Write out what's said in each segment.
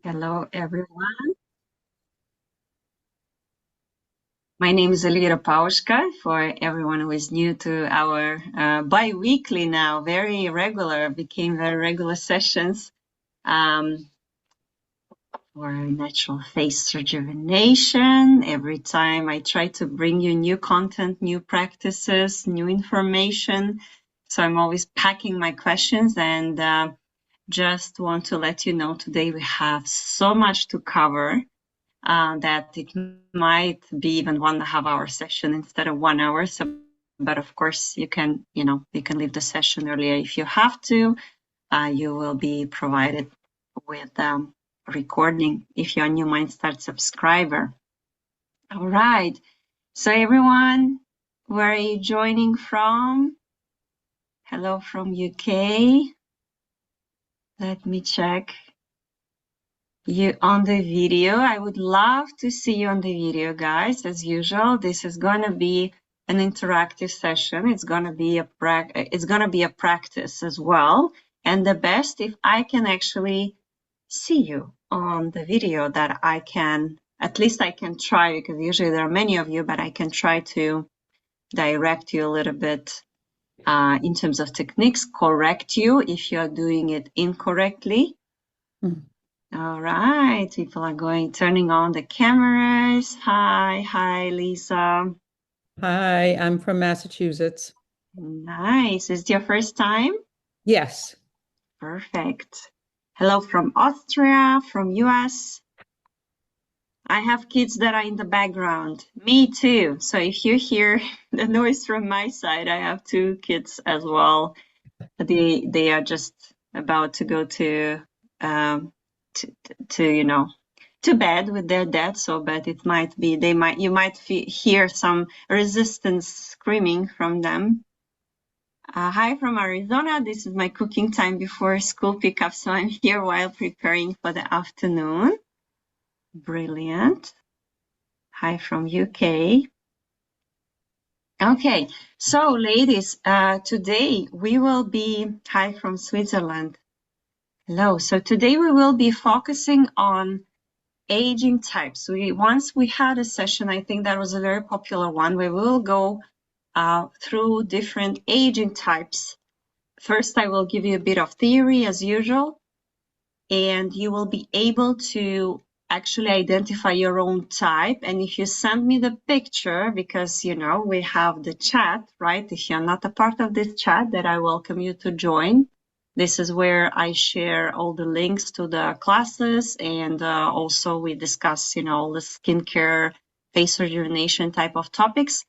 Hello, everyone. My name is Elvira Pauschka. For everyone who is new to our bi-weekly now, became very regular sessions um, for natural face rejuvenation. Every time I try to bring you new content, new practices, new information. So I'm always packing my questions and just want to let you know today we have so much to cover. That it might be even 1.5 hour session instead of 1 hour. So, but of course you can leave the session earlier if you have to. You will be provided with recording if you're a new MindStart subscriber. All right. So everyone, where are you joining from? Hello from UK. Let me check you on the video. I would love to see you on the video, guys. As usual, this is going to be an interactive session. It's going to be a practice as well. And the best if I can actually see you on the video, that at least I can try, because usually there are many of you, but I can try to direct you a little bit in terms of techniques, correct you if you're doing it incorrectly. All right, people are turning on the cameras. Hi, Lisa. Hi, I'm from Massachusetts. Nice. Is it your first time? Yes. Perfect. Hello from Austria, from US. I have kids that are in the background. Me too. So if you hear the noise from my side, I have two kids as well. They are just about to go to to bed with their dad. So, but it might be you might hear some resistance screaming from them. Hi from Arizona. This is my cooking time before school pickup, so I'm here while preparing for the afternoon. Brilliant. Hi from UK. Okay, so ladies, today we will be, hi from Switzerland. Hello. So today we will be focusing on aging types. Once we had a session, I think that was a very popular one, where we will go through different aging types. First, I will give you a bit of theory as usual, and you will be able to actually identify your own type. And if you send me the picture, because we have the chat, right? If you're not a part of this chat, that I welcome you to join. This is where I share all the links to the classes, and also we discuss, all the skincare, face rejuvenation type of topics.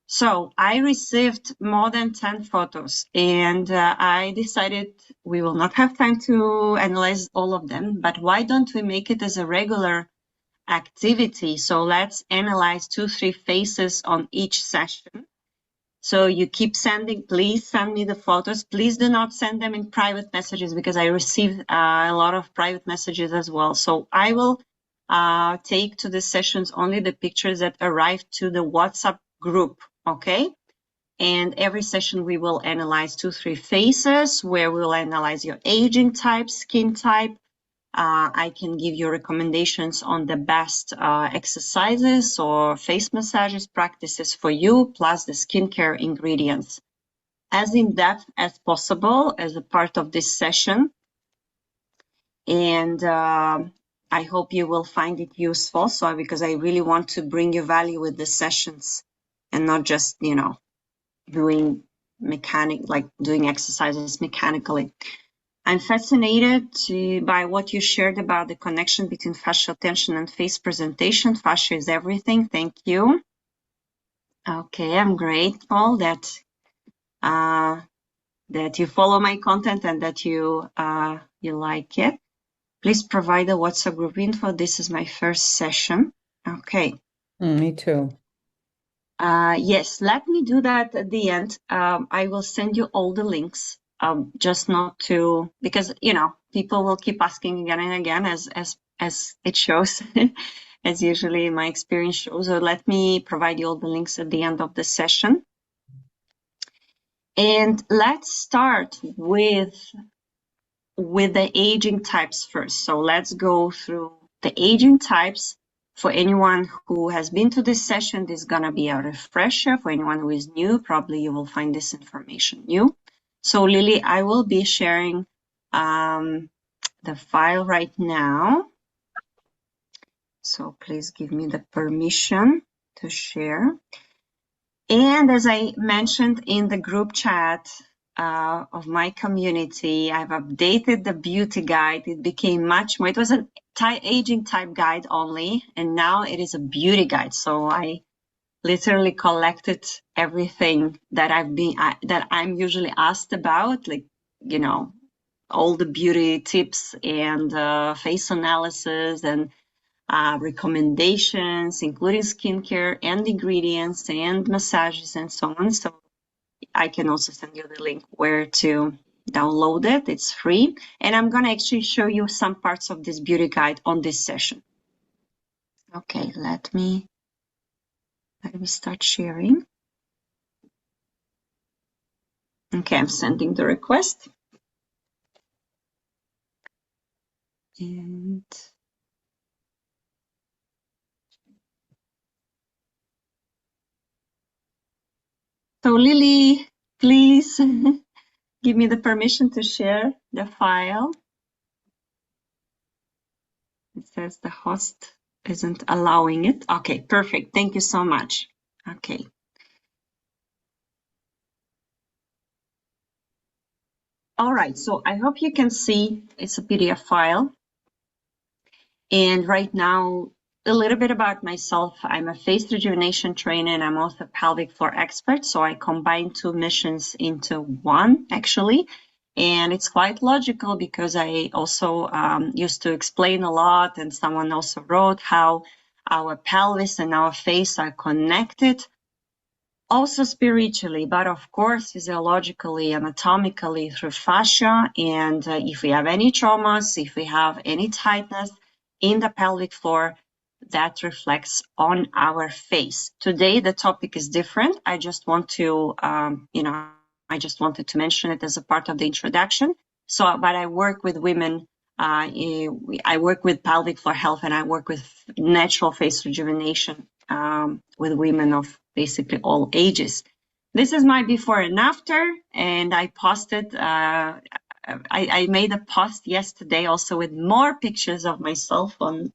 So I received more than 10 photos, and I decided we will not have time to analyze all of them, but why don't we make it as a regular activity? So let's analyze 2-3 faces on each session. So you keep sending, please send me the photos. Please do not send them in private messages, because I received a lot of private messages as well. So I will take to the sessions only the pictures that arrived to the WhatsApp group, okay? And every session we will analyze 2-3 faces, where we will analyze your aging type, skin type. I can give you recommendations on the best exercises or face massages practices for you, plus the skincare ingredients, as in depth as possible as a part of this session. And I hope you will find it useful. So, because I really want to bring you value with the sessions, and not just, doing exercises mechanically. I'm fascinated by what you shared about the connection between fascial tension and face presentation. Fascia is everything. Thank you. Okay, I'm grateful that you follow my content and that you like it. Please provide the WhatsApp group info. This is my first session. Okay. Me too. Yes, let me do that at the end. I will send you all the links. Just not to, because people will keep asking again and again, as it shows, as usually my experience shows. So let me provide you all the links at the end of the session. And let's start with with the aging types first. So let's go through the aging types. For anyone who has been to this session, this is going to be a refresher. For anyone who is new, probably you will find this information new. So Lily, I will be sharing the file right now. So please give me the permission to share. And as I mentioned in the group chat of my community, I've updated the beauty guide. It became much more, it was an aging type guide only, and now it is a beauty guide. So I literally collected everything that that I'm usually asked about, like, you know, all the beauty tips and face analysis and recommendations, including skincare and ingredients and massages and so on. So I can also send you the link where to download it. It's free. And I'm going to actually show you some parts of this beauty guide on this session. Okay, let me start sharing. Okay, I'm sending the request. And so Lily, please give me the permission to share the file. It says the host isn't allowing it. Okay, perfect. Thank you so much. Okay. All right, so I hope you can see it's a PDF file. And right now, a little bit about myself. I'm a face rejuvenation trainer and I'm also a pelvic floor expert. So I combine two missions into one, actually. And it's quite logical because I also used to explain a lot, and someone also wrote how our pelvis and our face are connected. Also spiritually, but of course physiologically, anatomically through fascia. And if we have any traumas, if we have any tightness in the pelvic floor, that reflects on our face. Today, the topic is different. I just want to, I just wanted to mention it as a part of the introduction. So, but I work with women. I work with pelvic floor health, and I work with natural face rejuvenation with women of basically all ages. This is my before and after, and I posted, I made a post yesterday also with more pictures of myself on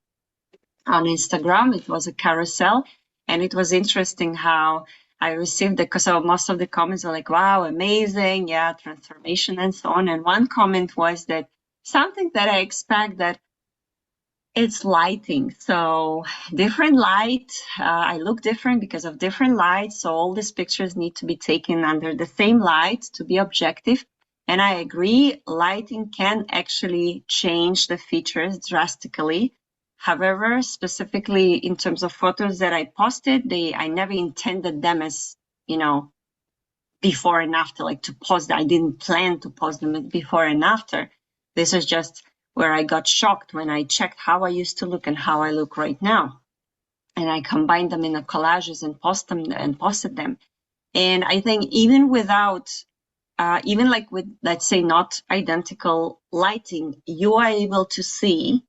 Instagram. It was a carousel, and it was interesting how I received because most of the comments are like, wow, amazing, yeah, transformation and so on. And one comment was that something that I expect that it's lighting. So different light, I look different because of different light. So all these pictures need to be taken under the same light to be objective. And I agree, lighting can actually change the features drastically. However, specifically in terms of photos that I posted, I never intended them as, you know, before and after, like to post. I didn't plan to post them as before and after. This is just where I got shocked when I checked how I used to look and how I look right now. And I combined them in the collages and posted them. And I think even without, even like with, let's say, not identical lighting, you are able to see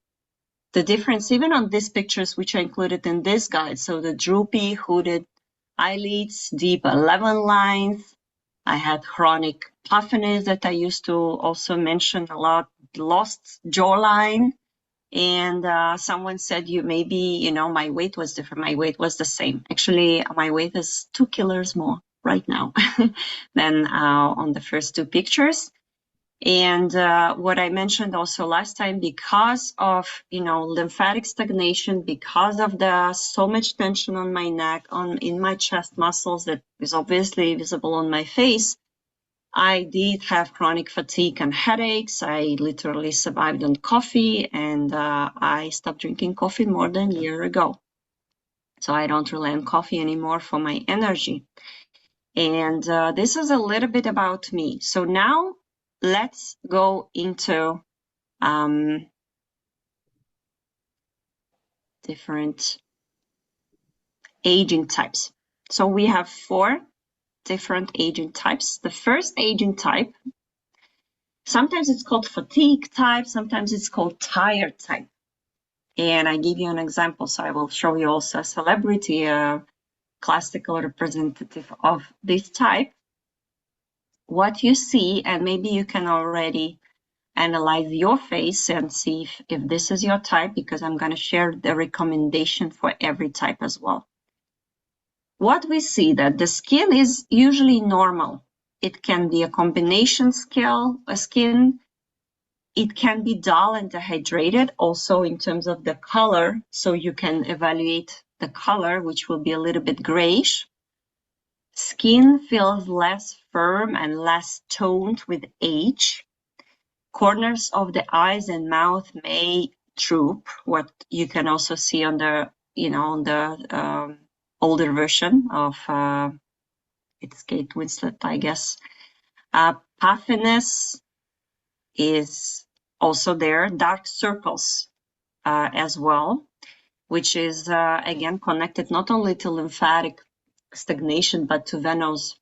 the difference even on these pictures, which I included in this guide. So the droopy, hooded eyelids, deep 11 lines. I had chronic puffiness that I used to also mention a lot, lost jawline. And someone said, my weight was different. My weight was the same. Actually, my weight is 2 kilos more right now than on the first two pictures. And what I mentioned also last time, because of, lymphatic stagnation, because of the so much tension on my neck, in my chest muscles that is obviously visible on my face, I did have chronic fatigue and headaches. I literally survived on coffee, and I stopped drinking coffee more than a year ago. So I don't rely on coffee anymore for my energy. And this is a little bit about me. So now let's go into different aging types. So we have 4 different aging types. The first aging type Sometimes it's called fatigue type, sometimes it's called tired type. And I give you an example, so I will show you also a celebrity, a classical representative of this type. What you see, and maybe you can already analyze your face and see if this is your type, because I'm going to share the recommendation for every type as well. What we see that the skin is usually normal. It can be a combination skin. It can be dull and dehydrated also in terms of the color. So you can evaluate the color, which will be a little bit grayish. Skin feels less firm and less toned with age. Corners of the eyes and mouth may droop, what you can also see on the, on the older version of, it's Kate Winslet, I guess. Puffiness is also there, dark circles as well, which is, again, connected not only to lymphatic stagnation, but to venous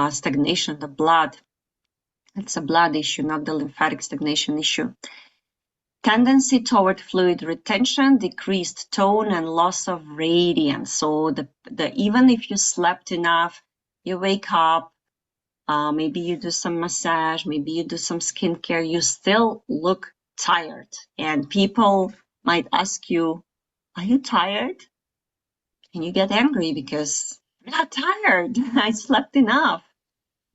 stagnation, the blood. It's a blood issue, not the lymphatic stagnation issue. Tendency toward fluid retention, decreased tone, and loss of radiance. So even if you slept enough, you wake up, maybe you do some massage, maybe you do some skincare, you still look tired. And people might ask you, are you tired? And you get angry because I'm not tired. I slept enough.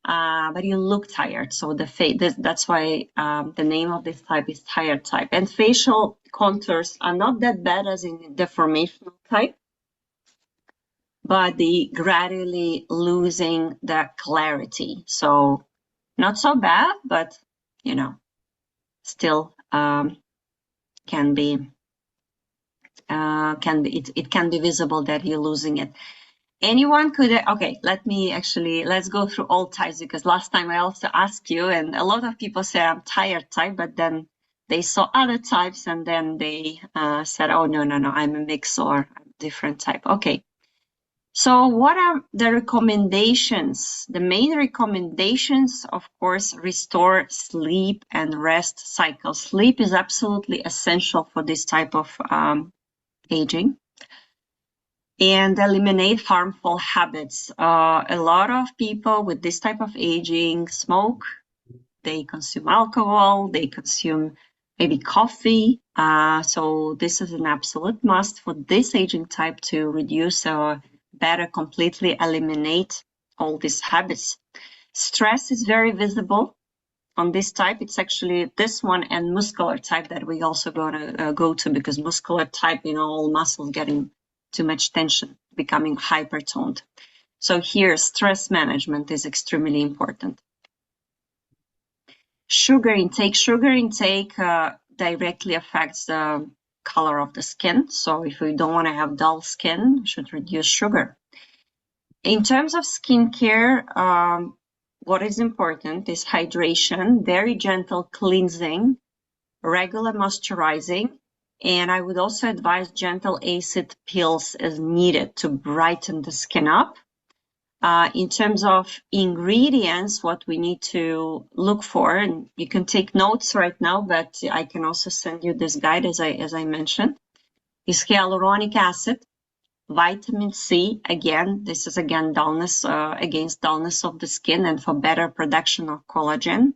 But you look tired. So that's why the name of this type is tired type. And facial contours are not that bad as in deformational type, but they gradually losing the clarity. So not so bad, but still can be visible that you're losing it. Anyone could, okay, let's go through all types, because last time I also asked you, and a lot of people say I'm tired type, but then they saw other types and then they said, oh, no, I'm a mix or a different type. Okay. So what are the recommendations? The main recommendations, of course, restore sleep and rest cycle. Sleep is absolutely essential for this type of aging. And eliminate harmful habits. A lot of people with this type of aging smoke, they consume alcohol, they consume maybe coffee. So this is an absolute must for this aging type to reduce or better completely eliminate all these habits. Stress is very visible on this type. It's actually this one and muscular type that we also going to go to, because muscular type, all muscles getting too much tension, becoming hypertoned. So here, stress management is extremely important. Sugar intake directly affects the color of the skin. So if we don't want to have dull skin, we should reduce sugar. In terms of skincare, what is important is hydration, very gentle cleansing, regular moisturizing, and I would also advise gentle acid peels as needed to brighten the skin up. In terms of ingredients, what we need to look for, and you can take notes right now, but I can also send you this guide as I mentioned, is hyaluronic acid, vitamin C. Again, this is dullness, against dullness of the skin and for better production of collagen.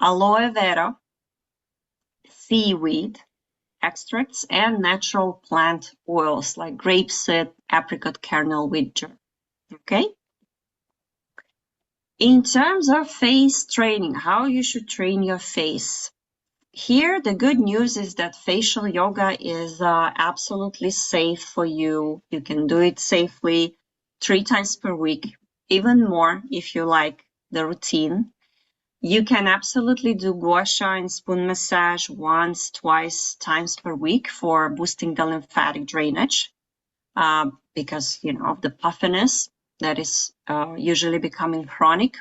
Aloe vera, seaweed extracts, and natural plant oils like grapeseed, apricot kernel, wheat germ. Okay? In terms of face training, how you should train your face. Here, the good news is that facial yoga is absolutely safe for you. You can do it safely 3 times per week, even more if you like the routine. You can absolutely do gua sha and spoon massage once, twice times per week for boosting the lymphatic drainage because, of the puffiness that is usually becoming chronic.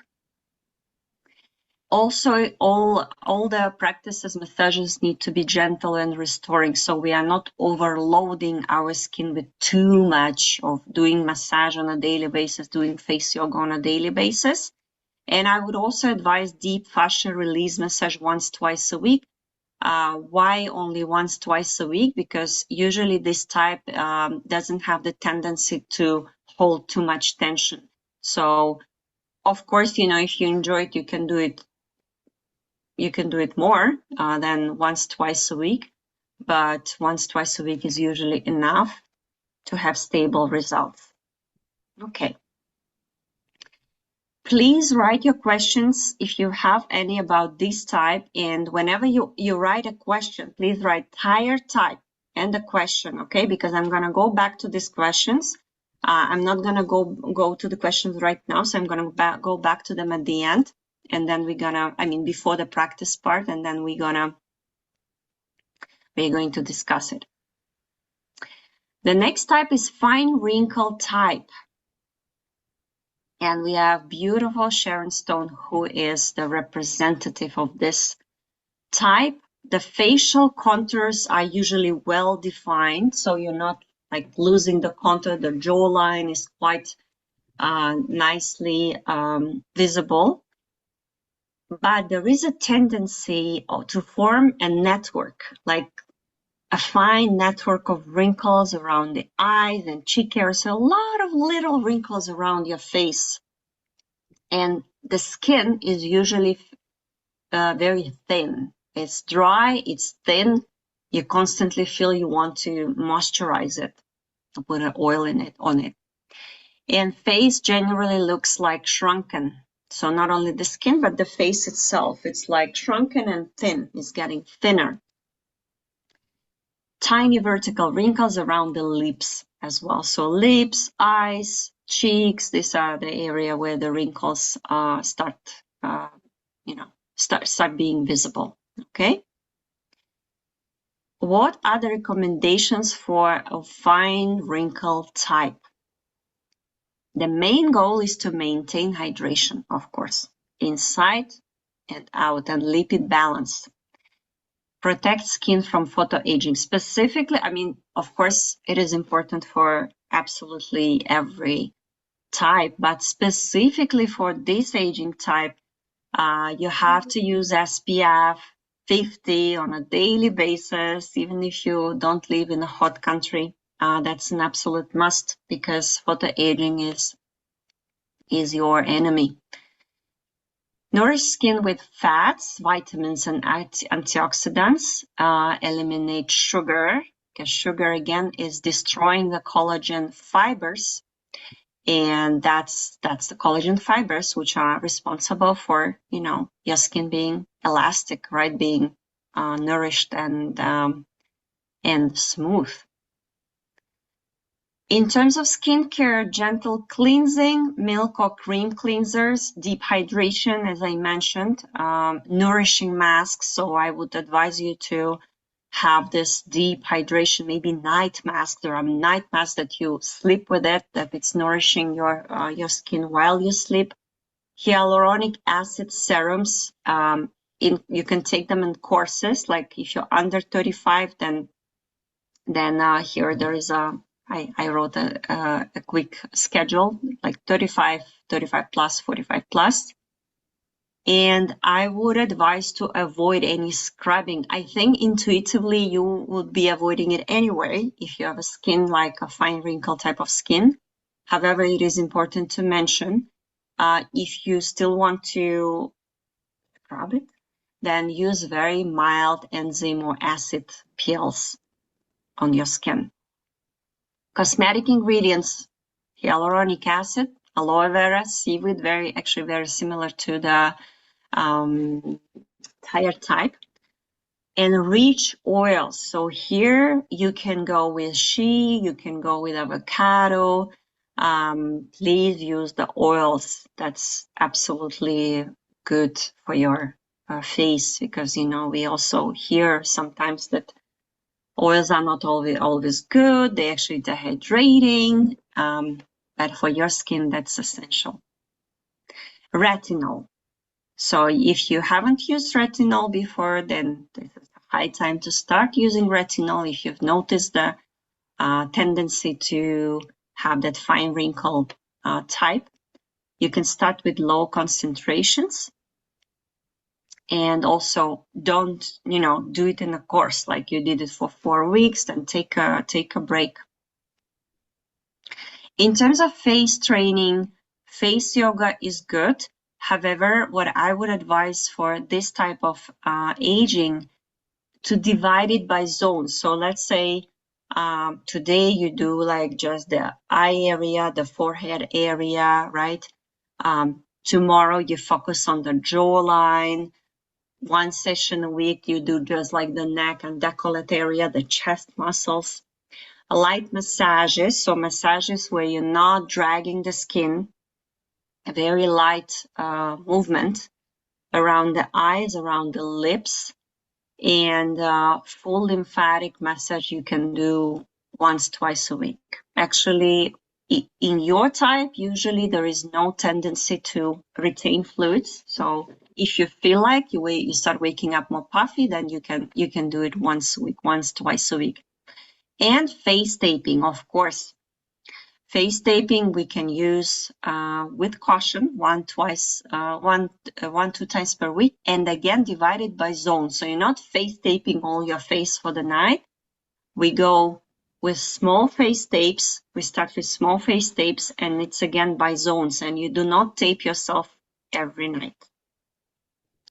Also, all the practices, massages need to be gentle and restoring, so we are not overloading our skin with too much of doing massage on a daily basis, doing face yoga on a daily basis. And I would also advise deep fascia release massage once, twice a week. Why only once, twice a week? Because usually this type doesn't have the tendency to hold too much tension. So, of course, if you enjoy it, you can do it. You can do it more than once, twice a week. But once, twice a week is usually enough to have stable results. Okay. Please write your questions if you have any about this type. And whenever you write a question, please write tire type and the question, okay? Because I'm going to go back to these questions. I'm not going to go to the questions right now. So I'm going to go back to them at the end. And then before the practice part, and then we're going to discuss it. The next type is fine wrinkle type. And we have beautiful Sharon Stone, who is the representative of this type. The facial contours are usually well defined, so you're not like losing the contour. The jawline is quite nicely visible. But there is a tendency to form a network, like a fine network of wrinkles around the eyes and cheek areas, so a lot of little wrinkles around your face. And the skin is usually very thin. It's dry, it's thin. You constantly feel you want to moisturize it, put an oil on it. And face generally looks like shrunken. So not only the skin, but the face itself. It's like shrunken and thin. It's getting thinner. Tiny vertical wrinkles around the lips as well. So lips, eyes, cheeks, these are the area where the wrinkles start being visible. Okay. What are the recommendations for a fine wrinkle type? The main goal is to maintain hydration, of course, inside and out, and lipid balance. Protect skin from photoaging. Specifically, of course, it is important for absolutely every type, but specifically for this aging type, you have to use SPF 50 on a daily basis, even if you don't live in a hot country. That's an absolute must, because photoaging is your enemy. Nourish skin with fats, vitamins, and antioxidants. Eliminate sugar, because sugar, again, is destroying the collagen fibers. And that's the collagen fibers which are responsible for, your skin being elastic, right? Being nourished and smooth. In terms of skincare, gentle cleansing, milk or cream cleansers, deep hydration, as I mentioned, nourishing masks. So I would advise you to have this deep hydration, maybe night mask. There are night masks that you sleep with it, that it's nourishing your skin while you sleep. Hyaluronic acid serums, you can take them in courses. Like if you're under 35, then here there is I wrote a quick schedule, like 35 plus, 45 plus. And I would advise to avoid any scrubbing. I think intuitively you would be avoiding it anyway if you have a skin like a fine wrinkle type of skin. However, it is important to mention, if you still want to scrub it, then use very mild enzyme or acid peels on your skin. Cosmetic ingredients, hyaluronic acid, aloe vera, seaweed, very similar to the tire type, and rich oils. So here you can go with shea, you can go with avocado. Please use the oils. That's absolutely good for your face, because we also hear sometimes that oils are not always good. They're actually dehydrating, but for your skin, that's essential. Retinol. So if you haven't used retinol before, then this is a high time to start using retinol if you've noticed the tendency to have that fine wrinkle type. You can start with low concentrations. And also don't, do it in a course, like you did it for 4 weeks, then take a break. In terms of face training, face yoga is good. However, what I would advise for this type of aging, to divide it by zones. So let's say today you do like just the eye area, the forehead area, right? Tomorrow you focus on the jawline. One session a week, you do just like the neck and decollete area, the chest muscles. Light massages, so massages where you're not dragging the skin, a very light movement around the eyes, around the lips, and full lymphatic massage you can do once, twice a week. Actually, in your type, usually there is no tendency to retain fluids. So if you feel like you start waking up more puffy, then you can do it once a week, once, twice a week. And face taping, of course. Face taping we can use with caution, one, 2 times per week, and again divided by zone. So you're not face taping all your face for the night. We go with small face tapes. We start with small face tapes, and it's again by zones, and you do not tape yourself every night.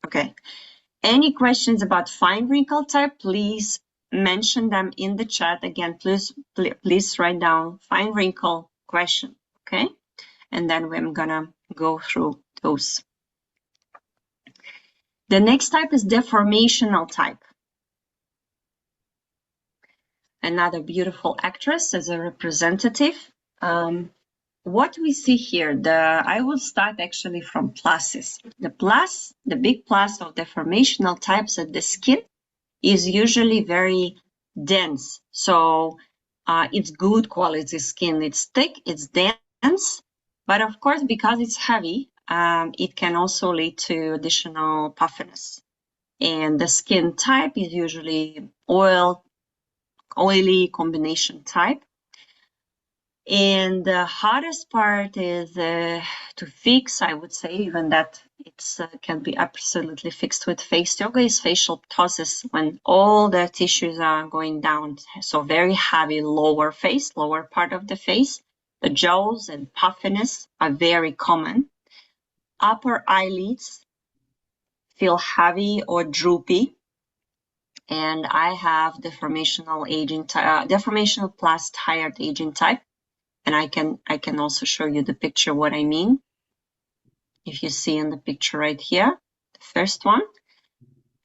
Okay. Any questions about fine wrinkle type, please mention them in the chat. Again, please write down fine wrinkle question, okay? And then I'm gonna go through those. The next type is deformational type. Another beautiful actress as a representative. What we see here, I will start actually from pluses. The big plus of deformational types that the skin is usually very dense. So it's good quality skin. It's thick, it's dense, but of course, because it's heavy, it can also lead to additional puffiness. And the skin type is usually oily combination type. And the hardest part is to fix, I would say, even that it can be absolutely fixed with face yoga, is facial ptosis, when all the tissues are going down. So very heavy lower part of the face. The jowls and puffiness are very common. Upper eyelids feel heavy or droopy. And I have deformational plus tired aging type. And I can also show you the picture what I mean. If you see in the picture right here, the first one.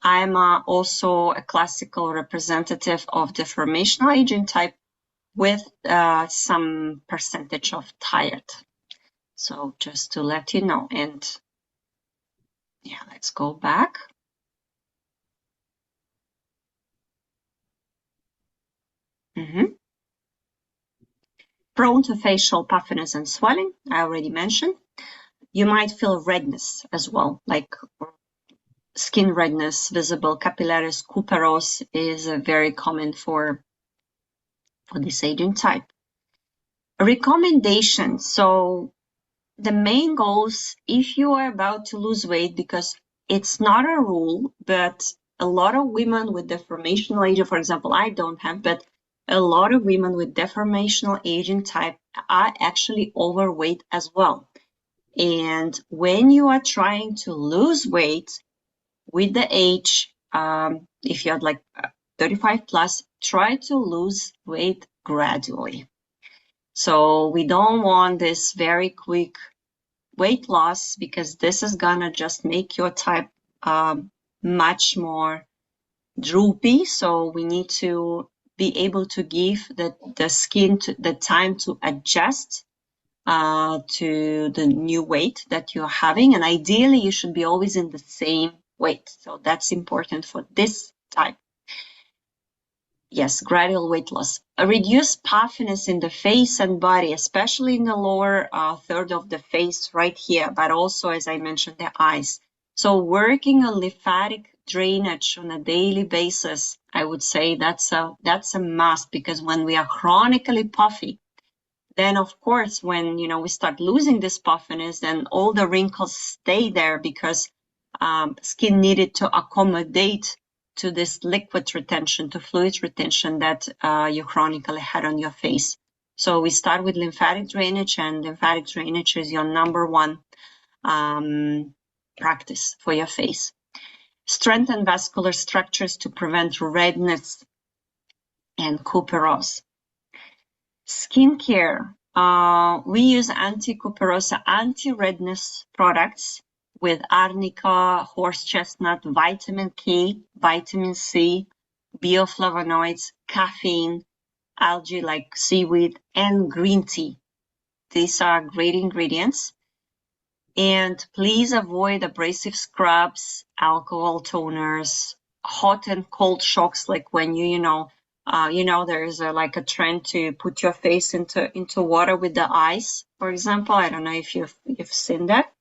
I'm also a classical representative of deformational aging type with some percentage of tired. So just to let you know. And yeah, let's go back. Prone to facial puffiness and swelling, I already mentioned. You might feel redness as well, like skin redness, visible capillaris cuperos is very common for this aging type. Recommendations. So the main goals, if you are about to lose weight, because it's not a rule, but a lot of women with deformational aging, for example, I don't have, but a lot of women with deformational aging type are actually overweight as well. And when you are trying to lose weight with the age, if you're like 35 plus, try to lose weight gradually. So we don't want this very quick weight loss, because this is gonna just make your type much more droopy. So we need to be able to give the skin the time to adjust to the new weight that you're having. And ideally, you should be always in the same weight. So that's important for this type. Yes, gradual weight loss. A reduced puffiness in the face and body, especially in the lower third of the face right here, but also, as I mentioned, the eyes. So working on lymphatic drainage on a daily basis, I would say that's a must, because when we are chronically puffy, Then, of course, when, we start losing this puffiness, then all the wrinkles stay there because skin needed to accommodate to this liquid retention, to fluid retention that you chronically had on your face. So we start with lymphatic drainage, and lymphatic drainage is your number one practice for your face. Strengthen vascular structures to prevent redness and cuperose. Skincare. We use anti-cuperose, anti-redness products with arnica, horse chestnut, vitamin K, vitamin C, bioflavonoids, caffeine, algae like seaweed, and green tea. These are great ingredients. And please avoid abrasive scrubs, alcohol toners, hot and cold shocks, like when there is like a trend to put your face into water with the ice, for example. I don't know if you've seen that.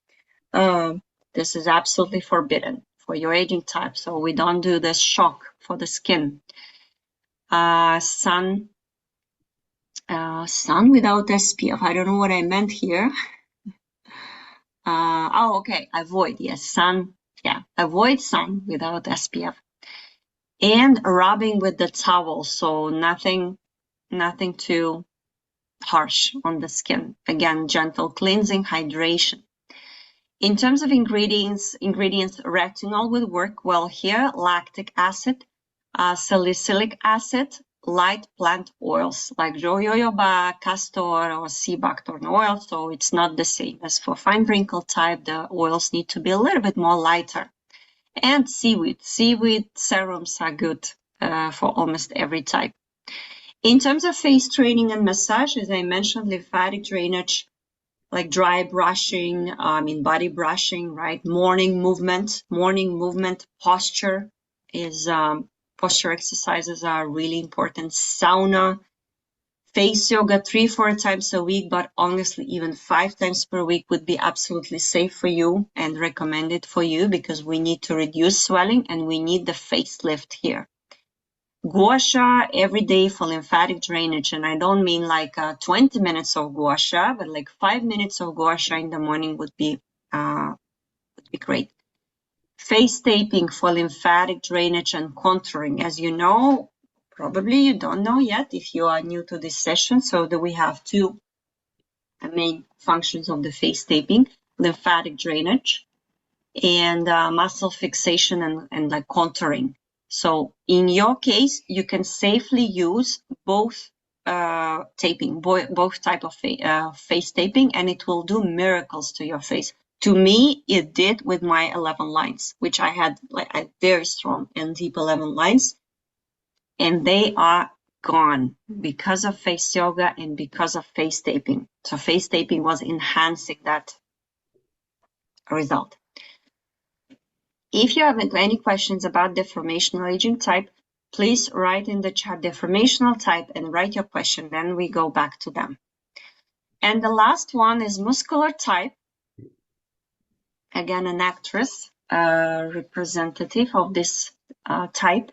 This is absolutely forbidden for your aging type, so we don't do this shock for the skin. Sun without SPF. I don't know what I meant here. Okay, avoid, yes, sun, avoid sun without SPF. And rubbing with the towel, so nothing too harsh on the skin. Again, gentle cleansing, hydration. In terms of ingredients, retinol would work well here, lactic acid, salicylic acid, light plant oils like jojoba, castor, or sea buckthorn oil, so it's not the same as for fine wrinkle type. The oils need to be a little bit more lighter. And seaweed serums are good for almost every type. In terms of face training and massage, as I mentioned, lymphatic drainage, like dry brushing, body brushing, right? Morning movement, posture is posture exercises are really important. Sauna, face yoga 3-4 times a week, but honestly, even 5 times per week would be absolutely safe for you and recommended for you because we need to reduce swelling and we need the facelift here. Gua sha every day for lymphatic drainage, and I don't mean like 20 minutes of gua sha, but like 5 minutes of gua sha in the morning would be great. Face taping for lymphatic drainage and contouring. As you know, probably you don't know yet if you are new to this session, so that we have two main functions of the face taping: lymphatic drainage and muscle fixation and like contouring. So in your case, you can safely use both taping, both type of face taping, and it will do miracles to your face. To me, it did with my 11 lines, which I had like very strong and deep 11 lines, and they are gone because of face yoga and because of face taping. So face taping was enhancing that result. If you have any questions about deformational aging type, please write in the chat deformational type and write your question, then we go back to them. And the last one is muscular type. Again, an actress, representative of this type.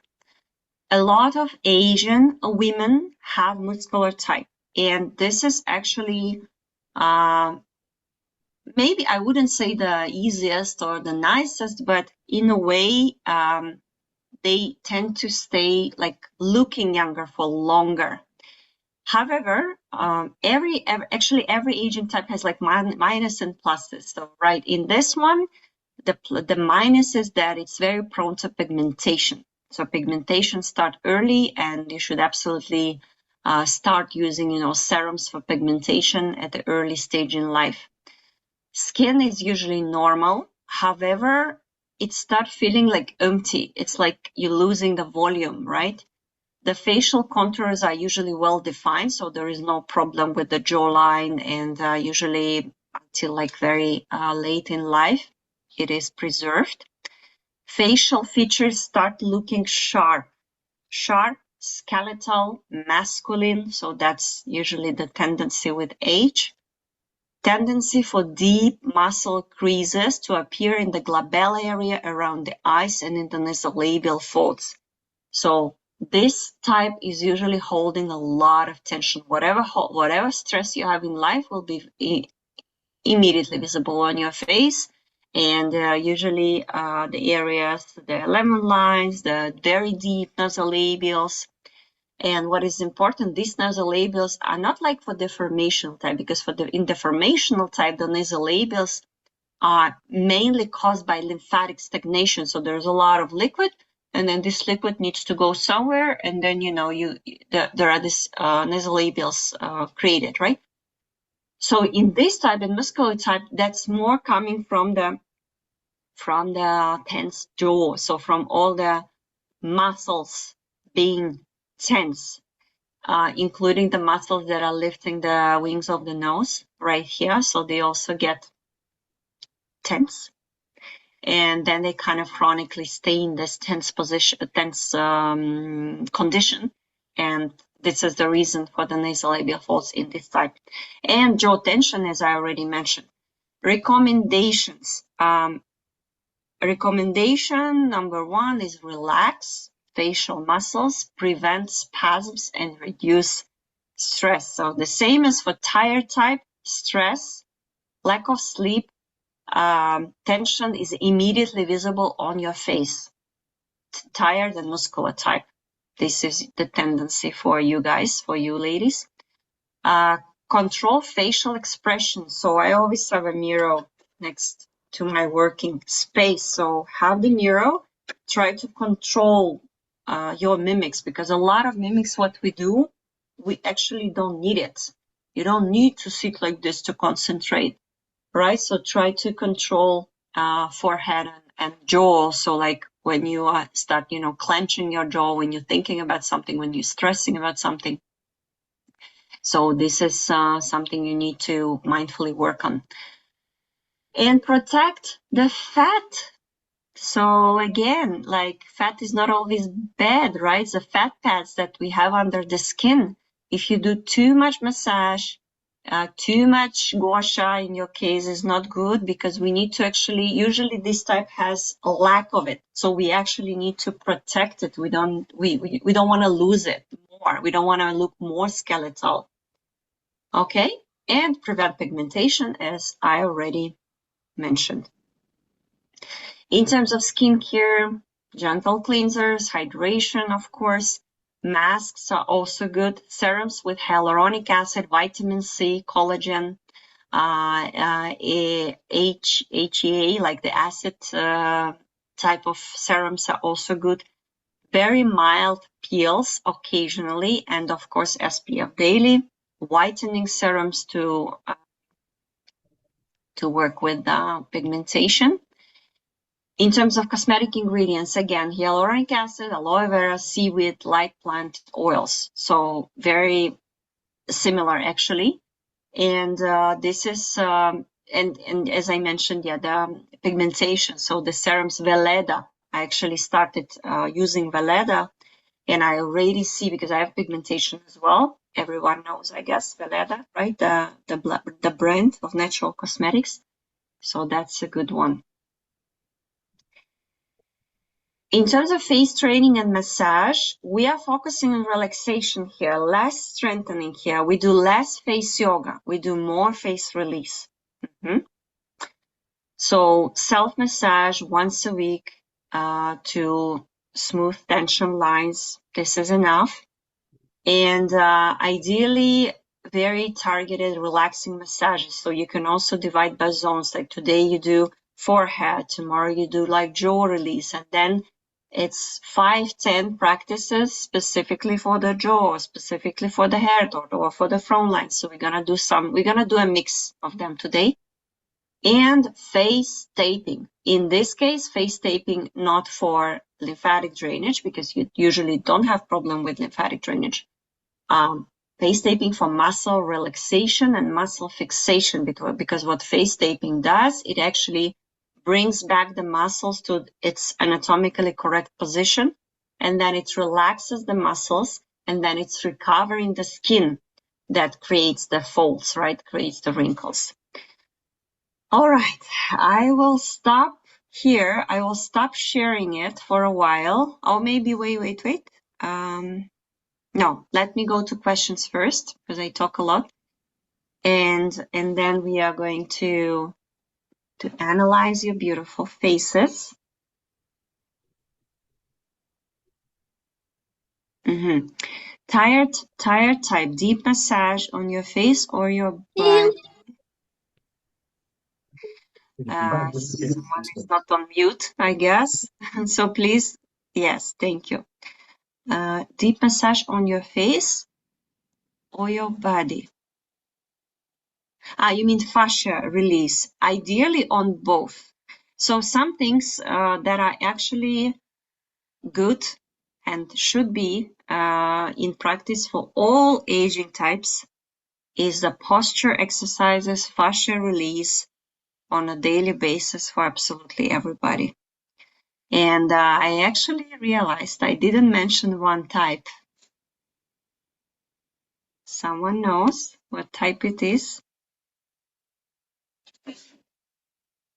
A lot of Asian women have muscular type, and this is actually maybe I wouldn't say the easiest or the nicest, but in a way, they tend to stay like looking younger for longer. However, every aging type has like minus and pluses. So right in this one, the minus is that it's very prone to pigmentation. So pigmentation start early, and you should absolutely start using serums for pigmentation at the early stage in life. Skin is usually normal. However, it starts feeling like empty. It's like you're losing the volume, right? The facial contours are usually well defined, so there is no problem with the jawline, and usually until like very late in life, it is preserved. Facial features start looking sharp, skeletal, masculine, so that's usually the tendency with age. Tendency for deep muscle creases to appear in the glabella area around the eyes and in the nasolabial folds. So This type is usually holding a lot of tension. Whatever stress you have in life will be immediately visible on your face. And usually the areas, the lemon lines, the very deep nasolabials. And what is important, these nasolabials are not like for deformational type, because in deformational type, the nasolabials are mainly caused by lymphatic stagnation. So there's a lot of liquid, and then this liquid needs to go somewhere, and then there are these nasolabials created, right? So in this type, in muscular type, that's more coming from the tense jaw, so from all the muscles being tense, including the muscles that are lifting the wings of the nose right here. So they also get tense, and then they kind of chronically stay in this tense condition, and this is the reason for the nasolabial folds in this type. And jaw tension, as I already mentioned. Recommendations. Recommendation number 1 is relax facial muscles, prevent spasms, and reduce stress. So the same as for tired type, stress, lack of sleep, tension is immediately visible on your face. Tired and muscular type. This is the tendency for you guys, for you ladies. Control facial expression. So I always have a mirror next to my working space. So have the mirror, try to control your mimics, because a lot of mimics, what we do, we actually don't need it. You don't need to sit like this to concentrate, right? So try to control forehead and jaw. So like when you start, clenching your jaw, when you're thinking about something, when you're stressing about something. So this is something you need to mindfully work on. And protect the fat. So again, like fat is not always bad, right? The fat pads that we have under the skin, if you do too much massage, too much gua sha in your case is not good, because we need to usually this type has a lack of it. So we actually need to protect it. We don't want to lose it more. We don't want to look more skeletal. Okay, and prevent pigmentation, as I already mentioned. In terms of skincare, gentle cleansers, hydration, of course. Masks are also good. Serums with hyaluronic acid, vitamin C, collagen, HEA, like the acid type of serums are also good. Very mild peels occasionally, and of course SPF daily. Whitening serums to work with pigmentation. In terms of cosmetic ingredients, again, hyaluronic acid, aloe vera, seaweed, light plant oils. So very similar actually. And this is, and as I mentioned, the pigmentation. So the serums Veleda, I actually started using Veleda, and I already see, because I have pigmentation as well. Everyone knows, I guess, Veleda, right? The brand of natural cosmetics. So that's a good one. In terms of face training and massage, we are focusing on relaxation here, less strengthening here. We do less face yoga. We do more face release. So self-massage once a week to smooth tension lines. This is enough. And ideally, very targeted, relaxing massages. So you can also divide by zones. Like today you do forehead, tomorrow you do like jaw release, and then it's 5-10 practices specifically for the jaw, specifically for the head, or for the front line. So we're gonna do a mix of them today. And face taping. In this case, face taping not for lymphatic drainage, because you usually don't have problem with lymphatic drainage. Face taping for muscle relaxation and muscle fixation, because what face taping does, it actually brings back the muscles to its anatomically correct position, and then it relaxes the muscles, and then it's recovering the skin that creates the folds, right? Creates the wrinkles. All right, I will stop here. I will stop sharing it for a while. Oh, maybe wait. No, let me go to questions first because I talk a lot, and then we are going to analyze your beautiful faces. Tired type, deep massage on your face or your body. Someone is not on mute, I guess. So please, yes, thank you. Deep massage on your face or your body. You mean fascia release, ideally on both. So some things that are actually good and should be in practice for all aging types is the posture exercises, fascia release on a daily basis for absolutely everybody. And I actually realized I didn't mention one type. Someone knows what type it is?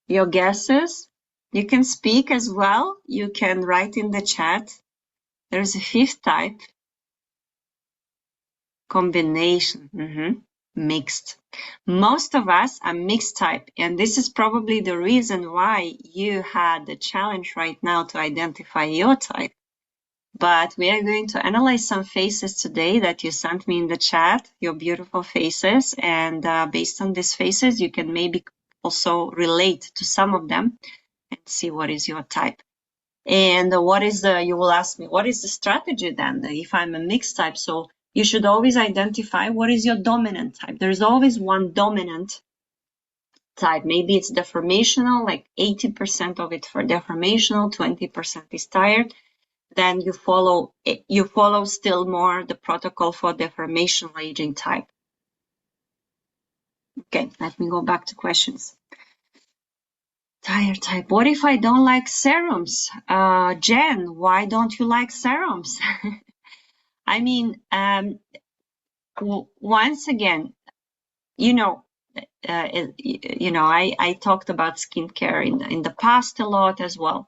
Your guesses? You can speak as well. You can write in the chat. There's a fifth type. Combination. Mixed. Most of us are mixed type, and this is probably the reason why you had the challenge right now to identify your type. But we are going to analyze some faces today that you sent me in the chat, your beautiful faces, and based on these faces, you can maybe also relate to some of them and see what is your type. And you will ask me, what is the strategy then if I'm a mixed type? So you should always identify what is your dominant type. There's always one dominant type. Maybe it's deformational, like 80% of it for deformational, 20% is tired. Then you follow still more the protocol for deformational aging type. Okay, let me go back to questions. Tired type. What if I don't like serums? Jen, why don't you like serums? I mean, once again, I talked about skincare in the past a lot as well.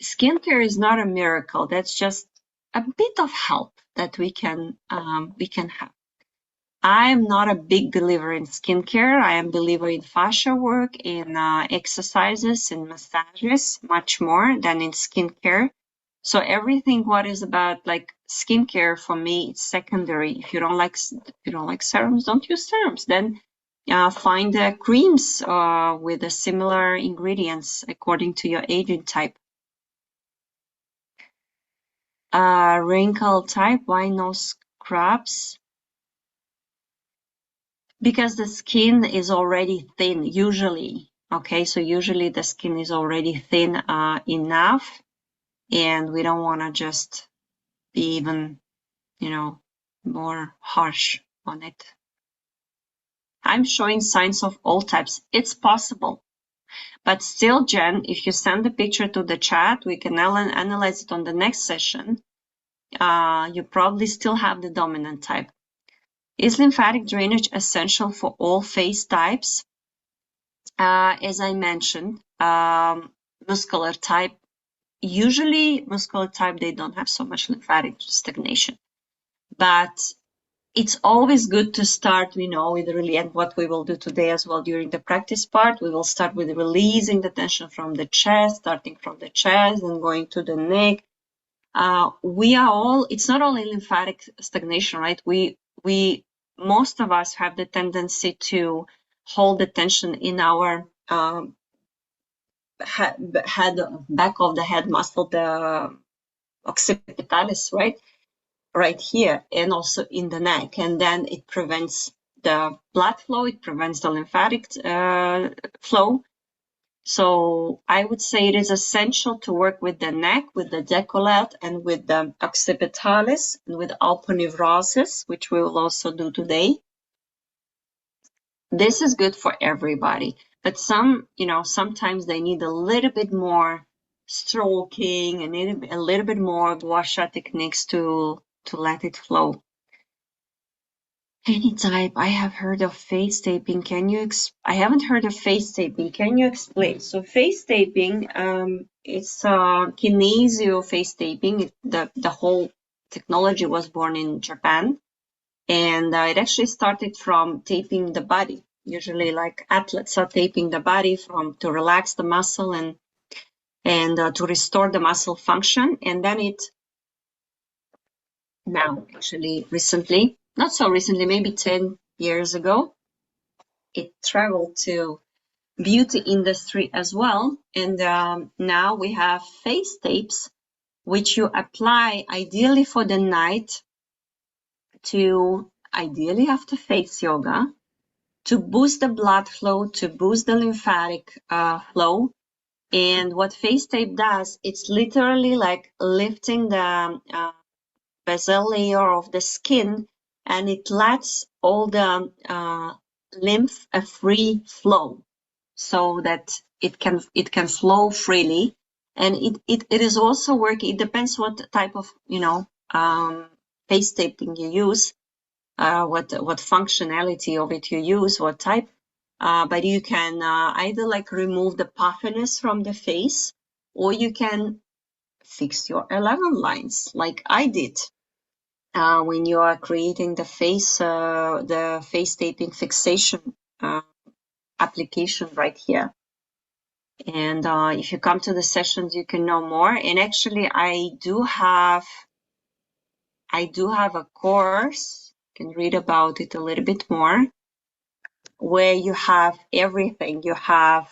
Skincare is not a miracle. That's just a bit of help that we can have. I am not a big believer in skincare. I am a believer in fascia work, in exercises, in massages, much more than in skincare. So everything what is about like skincare for me, it's secondary. If you don't like serums, don't use serums. Then find creams with the similar ingredients according to your aging type. Wrinkle type, why no scrubs? Because the skin is already thin, usually. Okay, so usually the skin is already thin enough, and we don't want to just be even, more harsh on it. I'm showing signs of all types. It's possible. But still, Jen, if you send the picture to the chat, we can analyze it on the next session. You probably still have the dominant type. Is lymphatic drainage essential for all face types? As I mentioned, muscular type, usually muscular type, they don't have so much lymphatic stagnation. But it's always good to start, with really, and what we will do today as well during the practice part, we will start with releasing the tension from the chest, starting from the chest and going to the neck. It's not only lymphatic stagnation, right? Most of us have the tendency to hold the tension in our back of the head muscle, the occipitalis, right here, and also in the neck, and then it prevents the blood flow, it prevents the lymphatic flow. So I would say it is essential to work with the neck, with the décolleté, and with the occipitalis, and with aponeurosis, which we will also do today. This is good for everybody, but sometimes they need a little bit more stroking and a little bit more gua sha techniques to let it flow. Any type. I have heard of face taping. Can you? I haven't heard of face taping. Can you explain? So face taping, it's kinesio face taping. The whole technology was born in Japan, and it actually started from taping the body. Usually, like athletes are taping the body to relax the muscle and to restore the muscle function, and then now actually recently, not so recently, maybe 10 years ago, it traveled to beauty industry as well. And now we have face tapes, which you apply ideally for the night to ideally after face yoga to boost the blood flow, to boost the lymphatic flow. And what face tape does, it's literally like lifting the basal layer of the skin, and it lets all the lymph a free flow so that it can flow freely. And it is also working. It depends what type of face taping you use, what functionality of it you use, what type. But you can either like remove the puffiness from the face, or you can fix your 11 lines like I did. When you are creating the face taping fixation application right here. And if you come to the sessions, you can know more. And actually, I do have a course, you can read about it a little bit more, where you have everything. You have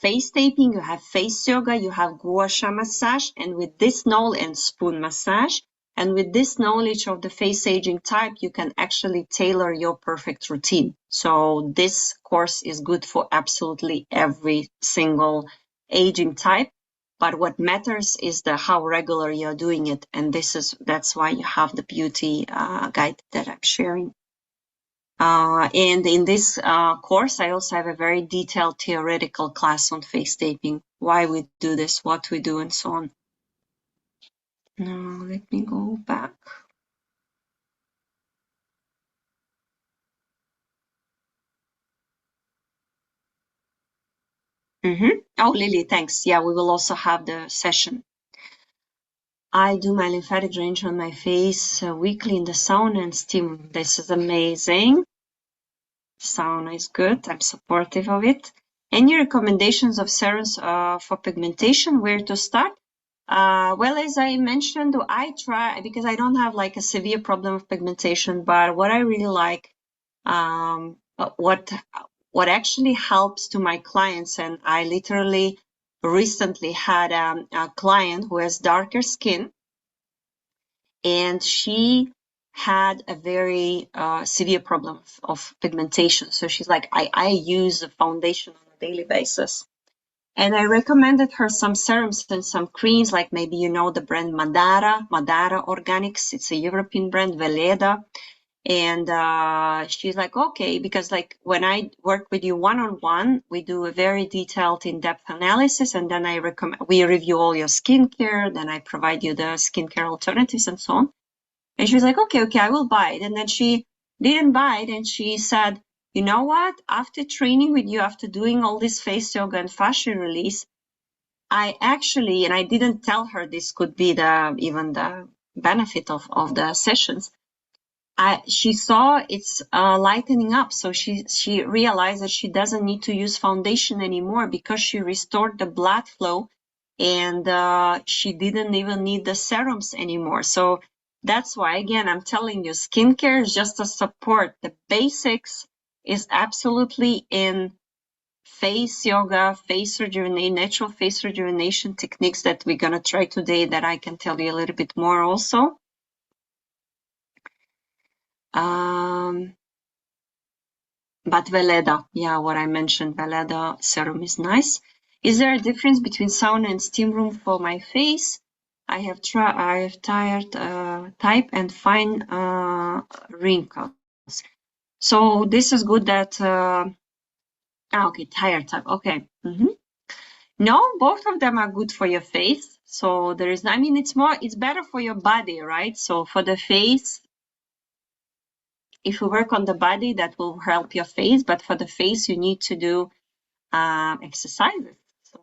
face taping, you have face yoga, you have gua sha massage, and with this knowledge, and spoon massage, and with this knowledge of the face aging type, you can actually tailor your perfect routine. So this course is good for absolutely every single aging type. But what matters is how regular you're doing it, and that's why you have the beauty guide that I'm sharing. And in this course, I also have a very detailed theoretical class on face taping, why we do this, what we do, and so on. Now, let me go back. Oh, Lily, thanks. Yeah, we will also have the session. I do my lymphatic drainage on my face weekly in the sauna and steam. This is amazing. Sauna is good. I'm supportive of it. Any recommendations of serums for pigmentation? Where to start? Well, as I mentioned, I try, because I don't have like a severe problem of pigmentation, but what I really like, what actually helps to my clients, and I literally recently had a client who has darker skin, and she had a very severe problem of pigmentation. So she's like, I use a foundation on a daily basis. And I recommended her some serums and some creams, like maybe you know the brand Madara Organics. It's a European brand, Veleda. And she's like, okay, because like when I work with you one-on-one, we do a very detailed in-depth analysis, and then we review all your skincare, then I provide you the skincare alternatives and so on. And she was like, okay, I will buy it. And then she didn't buy it, and she said, you know what? After training with you, after doing all this face yoga and fascia release, I actually, and I didn't tell her this could be even the benefit of the sessions. She saw it's lightening up. So she realized that she doesn't need to use foundation anymore because she restored the blood flow, and she didn't even need the serums anymore. So that's why, again, I'm telling you, skincare is just a support. The basics is absolutely in face yoga, face rejuvenation, natural face rejuvenation techniques that we're going to try today, that I can tell you a little bit more also. But Veleda, yeah, what I mentioned, Veleda serum is nice. Is there a difference between sauna and steam room for my face? I have tired type and fine wrinkles. So this is good that, okay, tired type, okay. No, both of them are good for your face. So there is, I mean, it's better for your body, right? So for the face, if you work on the body, that will help your face, but for the face, you need to do exercises. So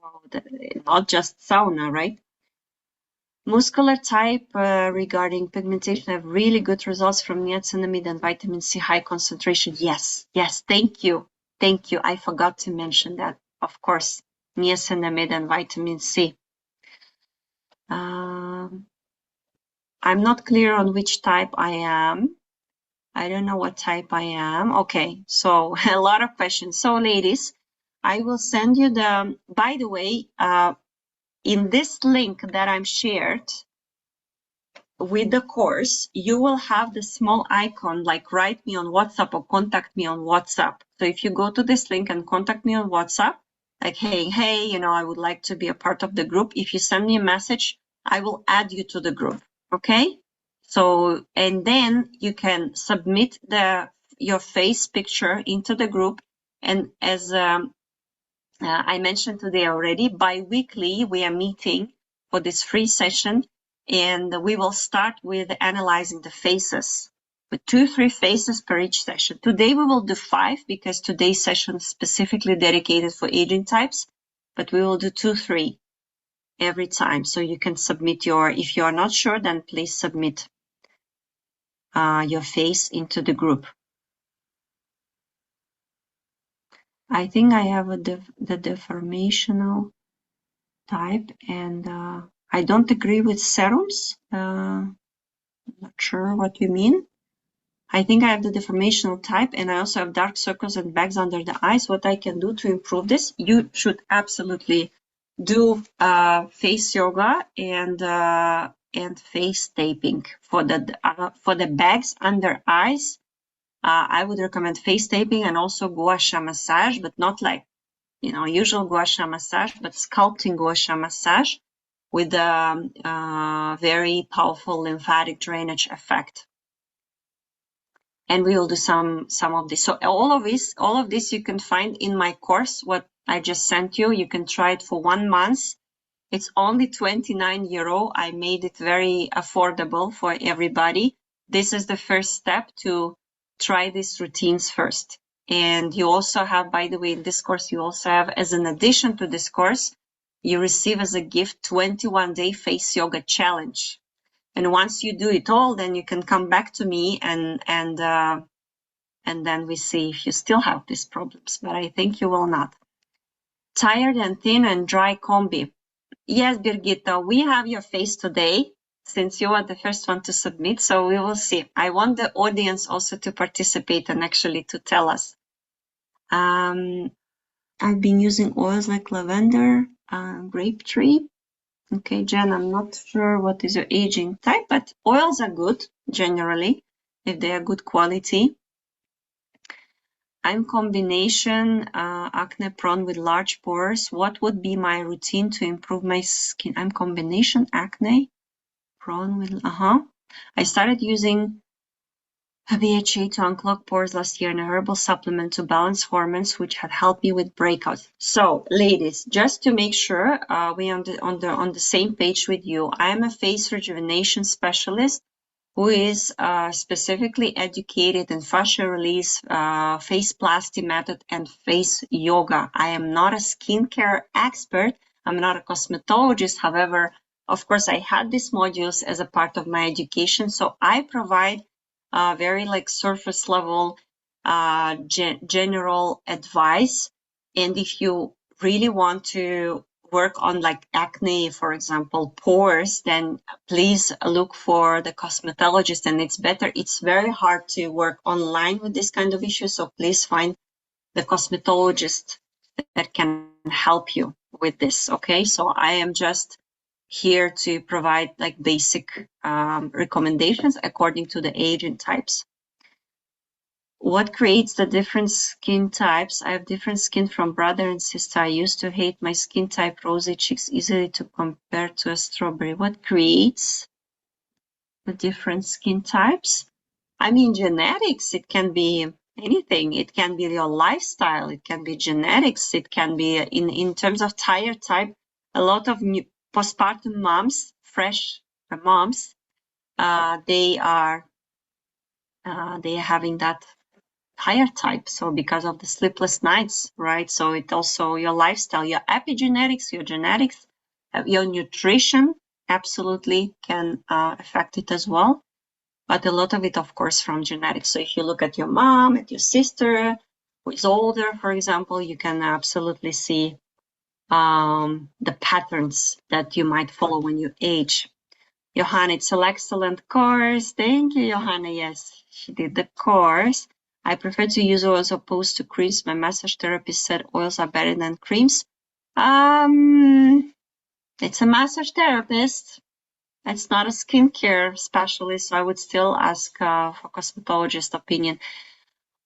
not just sauna, right? Muscular type regarding pigmentation have really good results from niacinamide and vitamin C high concentration. Yes, thank you. I forgot to mention that, of course, niacinamide and vitamin C. I'm not clear on which type I am. I don't know what type I am. Okay, so a lot of questions. So ladies, I will send you by the way, in this link that I'm shared with the course, you will have the small icon like write me on WhatsApp or contact me on WhatsApp. So if you go to this link and contact me on WhatsApp, like, hey, you know, I would like to be a part of the group. If you send me a message, I will add you to the group. Okay? So, and then you can submit your face picture into the group. And as I mentioned today already, bi-weekly we are meeting for this free session, and we will start with analyzing the faces, with 2-3 faces per each session. Today we will do 5 because today's session is specifically dedicated for aging types, but we will do 2-3 every time. So you can submit if you are not sure, then please submit your face into the group. I think I have the deformational type, and I don't agree with serums. I'm not sure what you mean. I think I have the deformational type, and I also have dark circles and bags under the eyes. What I can do to improve this? You should absolutely do face yoga and face taping for the bags under eyes. I would recommend face taping and also gua sha massage, but not like, you know, usual gua sha massage, but sculpting gua sha massage with a very powerful lymphatic drainage effect. And we will do some of this. So all of this you can find in my course, what I just sent you. You can try it for 1 month. It's only €29. I made it very affordable for everybody. This is the first step to try these routines first. And you also have, by the way, in this course, you also have, as an addition to this course, you receive as a gift 21-day face yoga challenge. And once you do it all, then you can come back to me and then we see if you still have these problems. But I think you will not. Tired and thin and dry combi. Yes, Birgitta, we have your face today since you are the first one to submit, so we will see. I want the audience also to participate and actually to tell us. I've been using oils like lavender, grape tree. Okay, Jen, I'm not sure what is your aging type, but oils are good generally if they are good quality. I'm combination acne prone with large pores. What would be my routine to improve my skin? I'm combination acne prone with, I started using a BHA to unclog pores last year and a herbal supplement to balance hormones, which had helped me with breakouts. So, ladies, just to make sure we are on the same page with you, I am a face rejuvenation specialist who is specifically educated in fascia release, face plasty method, and face yoga. I am not a skincare expert. I'm not a cosmetologist. However, of course, I had these modules as a part of my education. So I provide very like surface level general advice. And if you really want to work on like acne, for example, pores, then please look for the cosmetologist, and it's better. It's very hard to work online with this kind of issues, so please find the cosmetologist that can help you with this. Okay, so I am just here to provide like basic recommendations according to the age and types. What creates the different skin types? I have different skin from brother and sister. I used to hate my skin type, rosy cheeks, easily to compare to a strawberry. What creates the different skin types? I mean, genetics, it can be anything. It can be your lifestyle. It can be genetics. It can be in terms of tire type, a lot of new postpartum moms, fresh moms, they are they're having that higher type. So because of the sleepless nights, right? So it also your lifestyle, your epigenetics, your genetics, your nutrition absolutely can affect it as well. But a lot of it, of course, from genetics. So if you look at your mom, at your sister, who is older, for example, you can absolutely see the patterns that you might follow when you age. Johanna, it's an excellent course. Thank you, Johanna. Yes, she did the course. I prefer to use oils opposed to creams. My massage therapist said oils are better than creams. It's a massage therapist. It's not a skincare specialist, so I would still ask for cosmetologist opinion.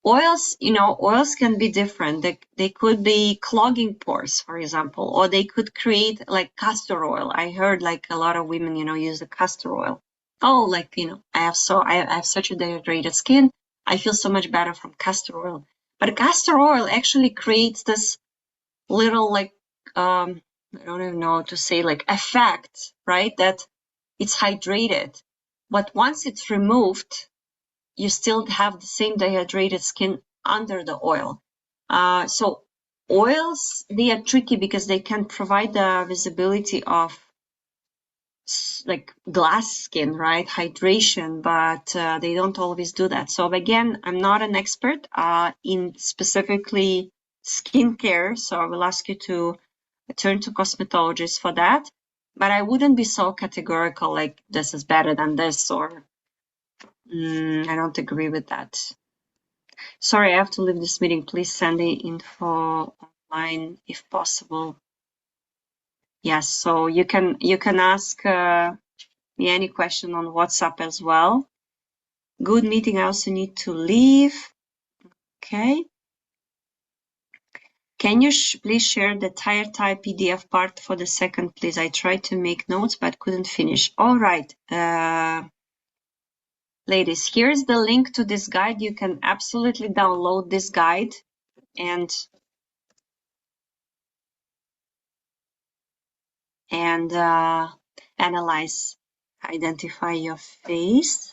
Oils, oils can be different. They could be clogging pores, for example, or they could create like castor oil. I heard like a lot of women, use the castor oil. Oh, like, I have such a dehydrated skin. I feel so much better from castor oil. But castor oil actually creates this little like, I don't even know how to say, like effect, right? That it's hydrated. But once it's removed, you still have the same dehydrated skin under the oil. So oils, they are tricky because they can provide the visibility of like glass skin, right? Hydration, but they don't always do that. So again, I'm not an expert in specifically skincare, so I will ask you to turn to cosmetologists for that. But I wouldn't be so categorical like this is better than this, or I don't agree with that. Sorry, I have to leave this meeting. Please send the info online if possible. Yes, so you can ask me any question on WhatsApp as well. Good meeting. I also need to leave. Okay. Can you please share the tire type PDF part for the second, please? I tried to make notes but couldn't finish. All right. Ladies, here's the link to this guide. You can absolutely download this guide and analyze, identify your face.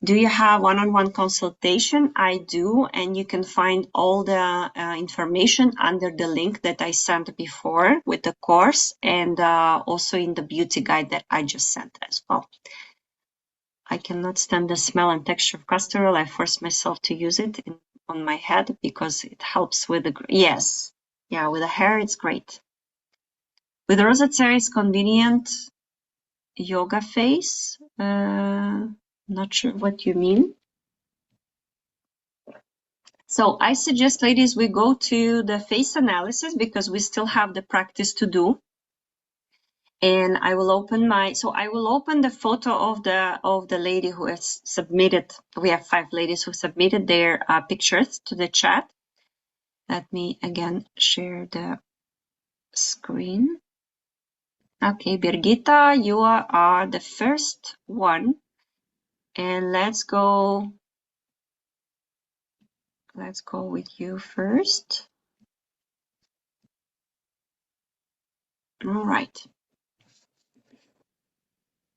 Do you have one-on-one consultation? I do, and you can find all the information under the link that I sent before with the course, and also in the beauty guide that I just sent as well. I cannot stand the smell and texture of castor oil. I force myself to use it on my head because it helps with the, yes. Yeah, with the hair, it's great. With rosacea, it's convenient yoga face. Not sure what you mean. So I suggest, ladies, we go to the face analysis because we still have the practice to do. And I will open the photo of the lady who has submitted. We have 5 ladies who submitted their pictures to the chat. Let me again share the screen. Okay, Birgitta, you are the first one. And let's go with you first. All right.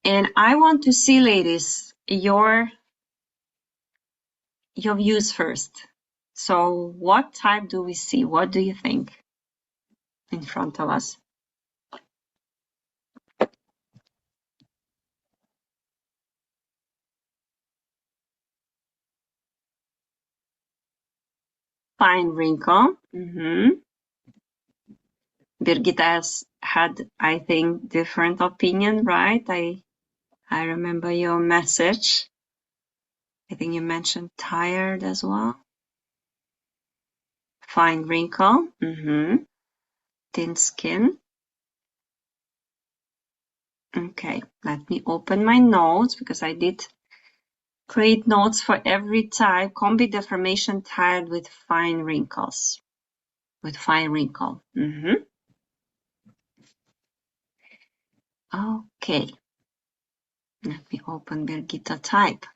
And I want to see, ladies, your views first. So what type do we see? What do you think in front of us? Fine wrinkle. Birgitta has had, I think, different opinion, right? I remember your message. I think you mentioned tired as well. Fine wrinkle. Thin skin. Okay, let me open my notes because I did create notes for every type. Combi deformation, tired with fine wrinkles. With fine wrinkle. Okay. Let me open Birgitta type.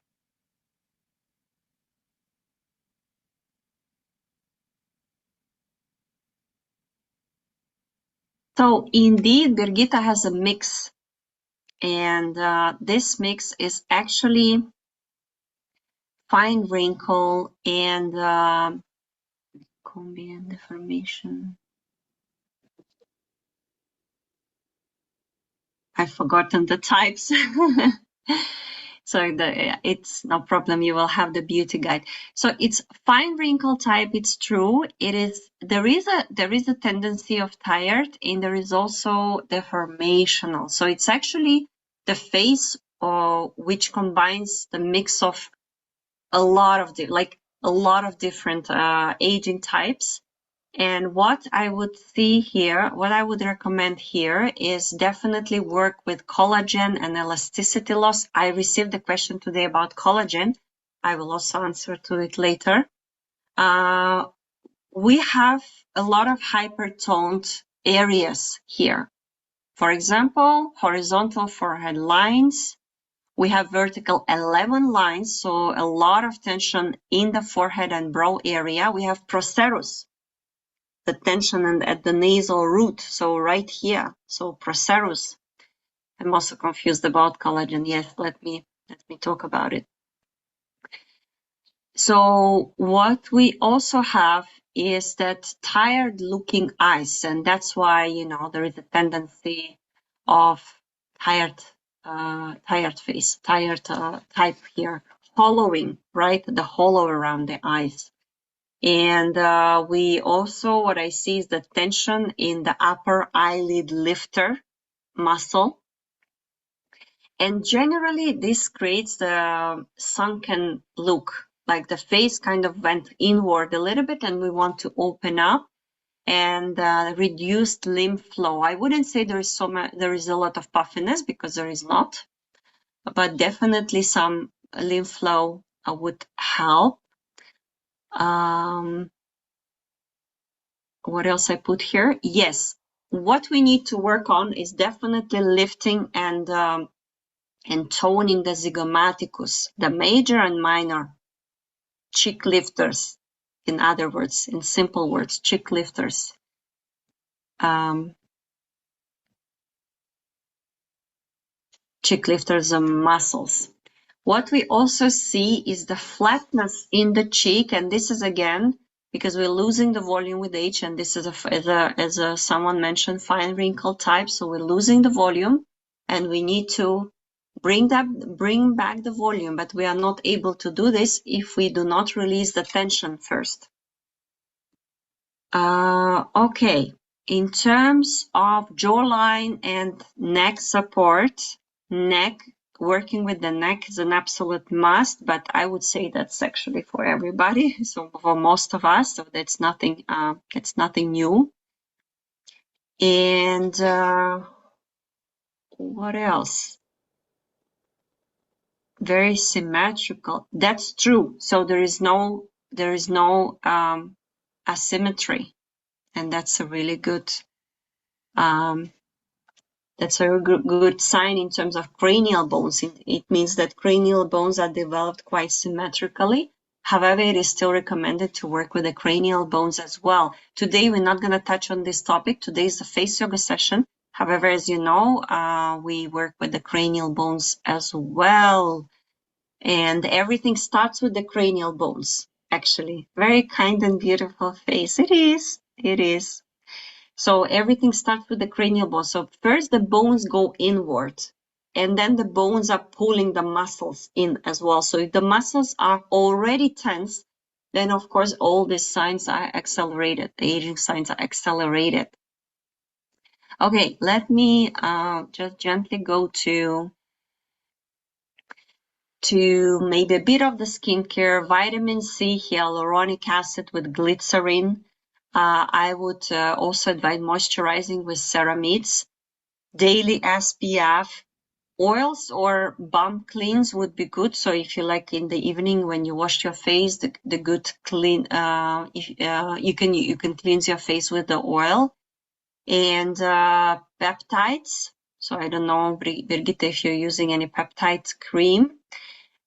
So indeed, Birgitta has a mix. And this mix is actually fine wrinkle, and combing deformation. I've forgotten the types. So it's no problem. You will have the beauty guide. So it's fine wrinkle type. It's true. There is a tendency of tired, and there is also deformational. So it's actually the face which combines the mix of a lot of different aging types. And what I would recommend here is definitely work with collagen and elasticity loss. I received a question today about collagen. I will also answer to it later. We have a lot of hypertoned areas here. For example, horizontal forehead lines. We have vertical 11 lines, so a lot of tension in the forehead and brow area. We have procerus, the tension at the nasal root, so right here, so procerus. I'm also confused about collagen. Yes, let me talk about it. So what we also have is that tired looking eyes, and that's why, there is a tendency of tired face, tired type here, hollowing, right? The hollow around the eyes. And we also, what I see is the tension in the upper eyelid lifter muscle. And generally, this creates the sunken look, like the face kind of went inward a little bit, and we want to open up and reduced lymph flow. I wouldn't say there is a lot of puffiness, because there is not, but definitely some lymph flow would help. What else I put here? Yes, what we need to work on is definitely lifting and toning the zygomaticus, the major and minor cheek lifters. In other words, in simple words, cheek lifters. Cheek lifters are muscles. What we also see is the flatness in the cheek, and this is again because we're losing the volume with age, and this is as someone mentioned, fine wrinkle type. So we're losing the volume, and we need to bring back the volume, but we are not able to do this if we do not release the tension first. Okay, in terms of jawline and neck support, working with the neck is an absolute must, but I would say that's actually for everybody, so for most of us, so that's nothing new. And what else? Very symmetrical. That's true. So there is no asymmetry, and that's a really good good sign in terms of cranial bones. It means that cranial bones are developed quite symmetrically. However, it is still recommended to work with the cranial bones as well. Today, we're not going to touch on this topic. Today is the face yoga session. However, as you know, we work with the cranial bones as well. And everything starts with the cranial bones, actually. Very kind and beautiful face. It is. So everything starts with the cranial bones. So first the bones go inward, and then the bones are pulling the muscles in as well. So if the muscles are already tense, then of course all these signs are accelerated. The aging signs are accelerated. Okay, let me just gently go to maybe a bit of the skincare. Vitamin C, hyaluronic acid with glycerin. I would also advise moisturizing with ceramides. Daily SPF. Oils or balm cleans would be good. So if you like in the evening when you wash your face, the good clean, you can cleanse your face with the oil. And peptides. So I don't know, Brigitte, if you're using any peptide cream.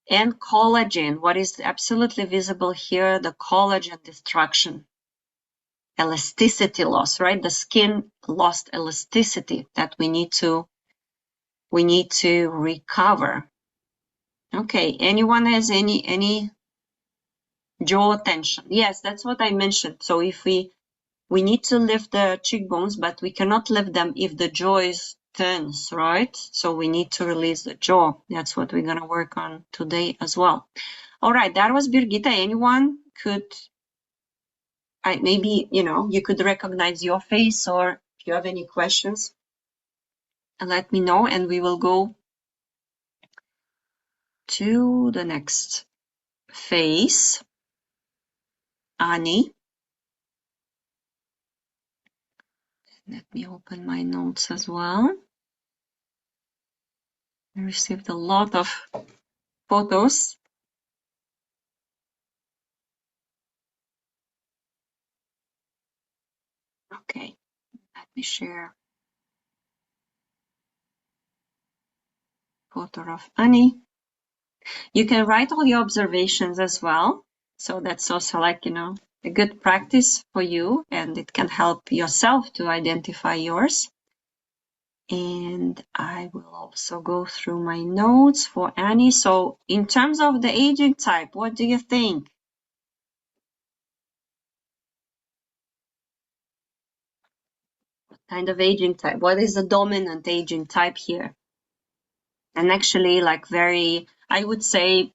And collagen. What is absolutely visible here, the collagen destruction. Elasticity loss, right? The skin lost elasticity that we need to recover. Okay, anyone has any Jaw tension. Yes, that's what I mentioned. So if we need to lift the cheekbones, but we cannot lift them if the jaw is tense, right? So we need to release the jaw. That's what we're gonna work on today as well. All right, that was Birgitta. Anyone could, maybe, you know, you could recognize your face, or if you have any questions, let me know and we will go to the next phase. Ani. Let me open my notes as well. I received a lot of photos. Okay, let me share photo of Annie. You can write all your observations as well. So that's also like, you know, a good practice for you, and it can help yourself to identify yours. And I will also go through my notes for Annie. So in terms of the aging type, what do you think? What kind of aging type? What is the dominant aging type here? And actually, like I would say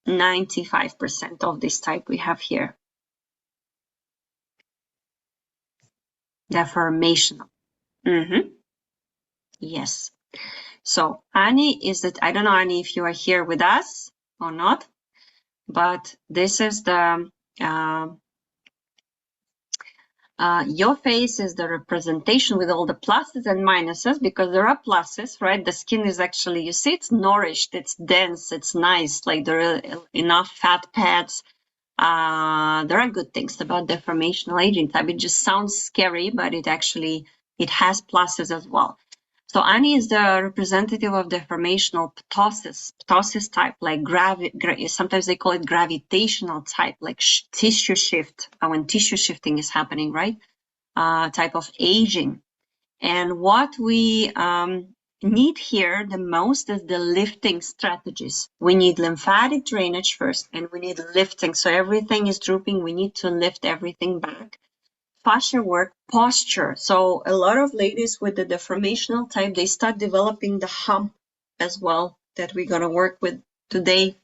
95% of this type we have here. Deformational. Yes. So Annie is that, I don't know, Annie, if you are here with us or not, but this is the, your face is the representation with all the pluses and minuses, because there are pluses, right? The skin is actually, you see, it's nourished, it's dense, it's nice, like there are enough fat pads. There are good things about deformational aging type. It just sounds scary, but it has pluses as well. So Annie is the representative of deformational ptosis type, like sometimes they call it gravitational type, like tissue shift, when tissue shifting is happening, right? Type of aging. And what we need here the most is the lifting strategies. We need lymphatic drainage first, and we need lifting. So everything is drooping. We need to lift everything back. Fascia work, posture. So a lot of ladies with the deformational type, they start developing the hump as well, that we're going to work with today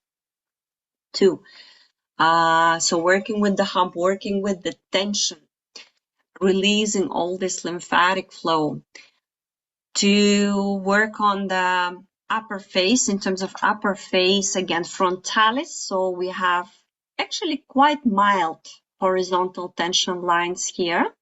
too. So working with the hump, working with the tension, releasing all this lymphatic flow. To work on the upper face, in terms of upper face, again, frontalis. So we have actually quite mild horizontal tension lines here.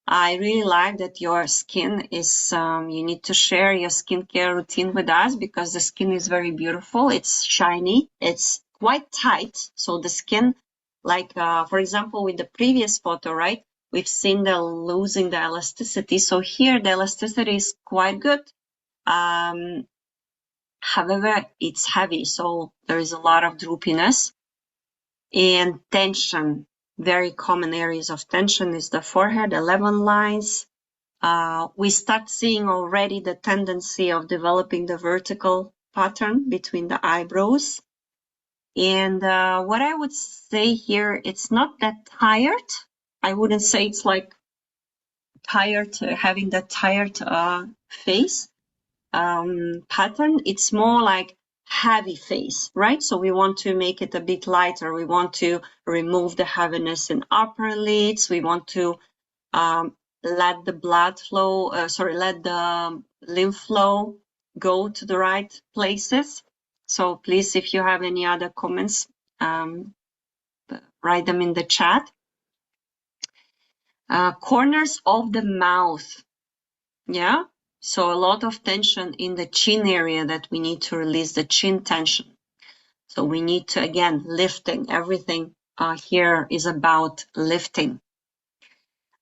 I really like that your skin is, you need to share your skincare routine with us, because the skin is very beautiful. It's shiny. It's quite tight. So the skin, like, for example, with the previous photo, right? We've seen the losing the elasticity. So here the elasticity is quite good. However, it's heavy. So there is a lot of droopiness and tension. Very common areas of tension is the forehead, 11 lines. We start seeing already the tendency of developing the vertical pattern between the eyebrows. And what I would say here, it's not that tired. I wouldn't say it's like tired, having that tired face pattern. It's more like heavy face, right? So we want to make it a bit lighter. We want to remove the heaviness in upper lids. We want to let the blood flow, let the lymph flow go to the right places. So please, if you have any other comments, write them in the chat. Corners of the mouth. Yeah. So a lot of tension in the chin area that we need to release the chin tension. So we need to, again, lifting. Everything here is about lifting.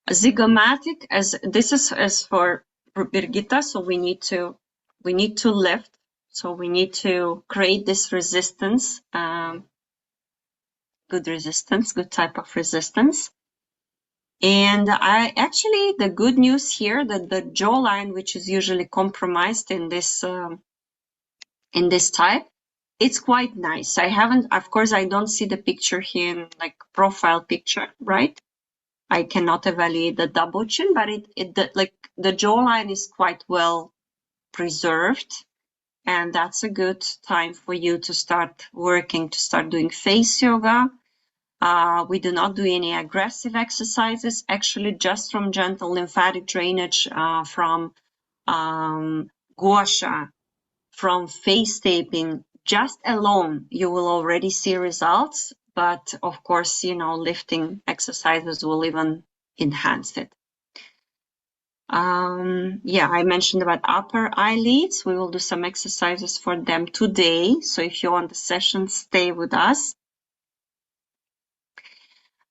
Zygomatic, this is as for Birgitta, so we need to lift. So we need to create this resistance, good resistance, good type of resistance. And the good news here that the jawline, which is usually compromised in this type, it's quite nice. I haven't, of course, I don't see the picture here in like profile picture, right? I cannot evaluate the double chin, but like the jawline is quite well preserved. And that's a good time for you to start working, to start doing face yoga. We do not do any aggressive exercises, actually just from gentle lymphatic drainage, from gua sha, from face taping, just alone, you will already see results. But of course, you know, lifting exercises will even enhance it. Yeah, I mentioned about upper eyelids. We will do some exercises for them today. So if you want the session, stay with us.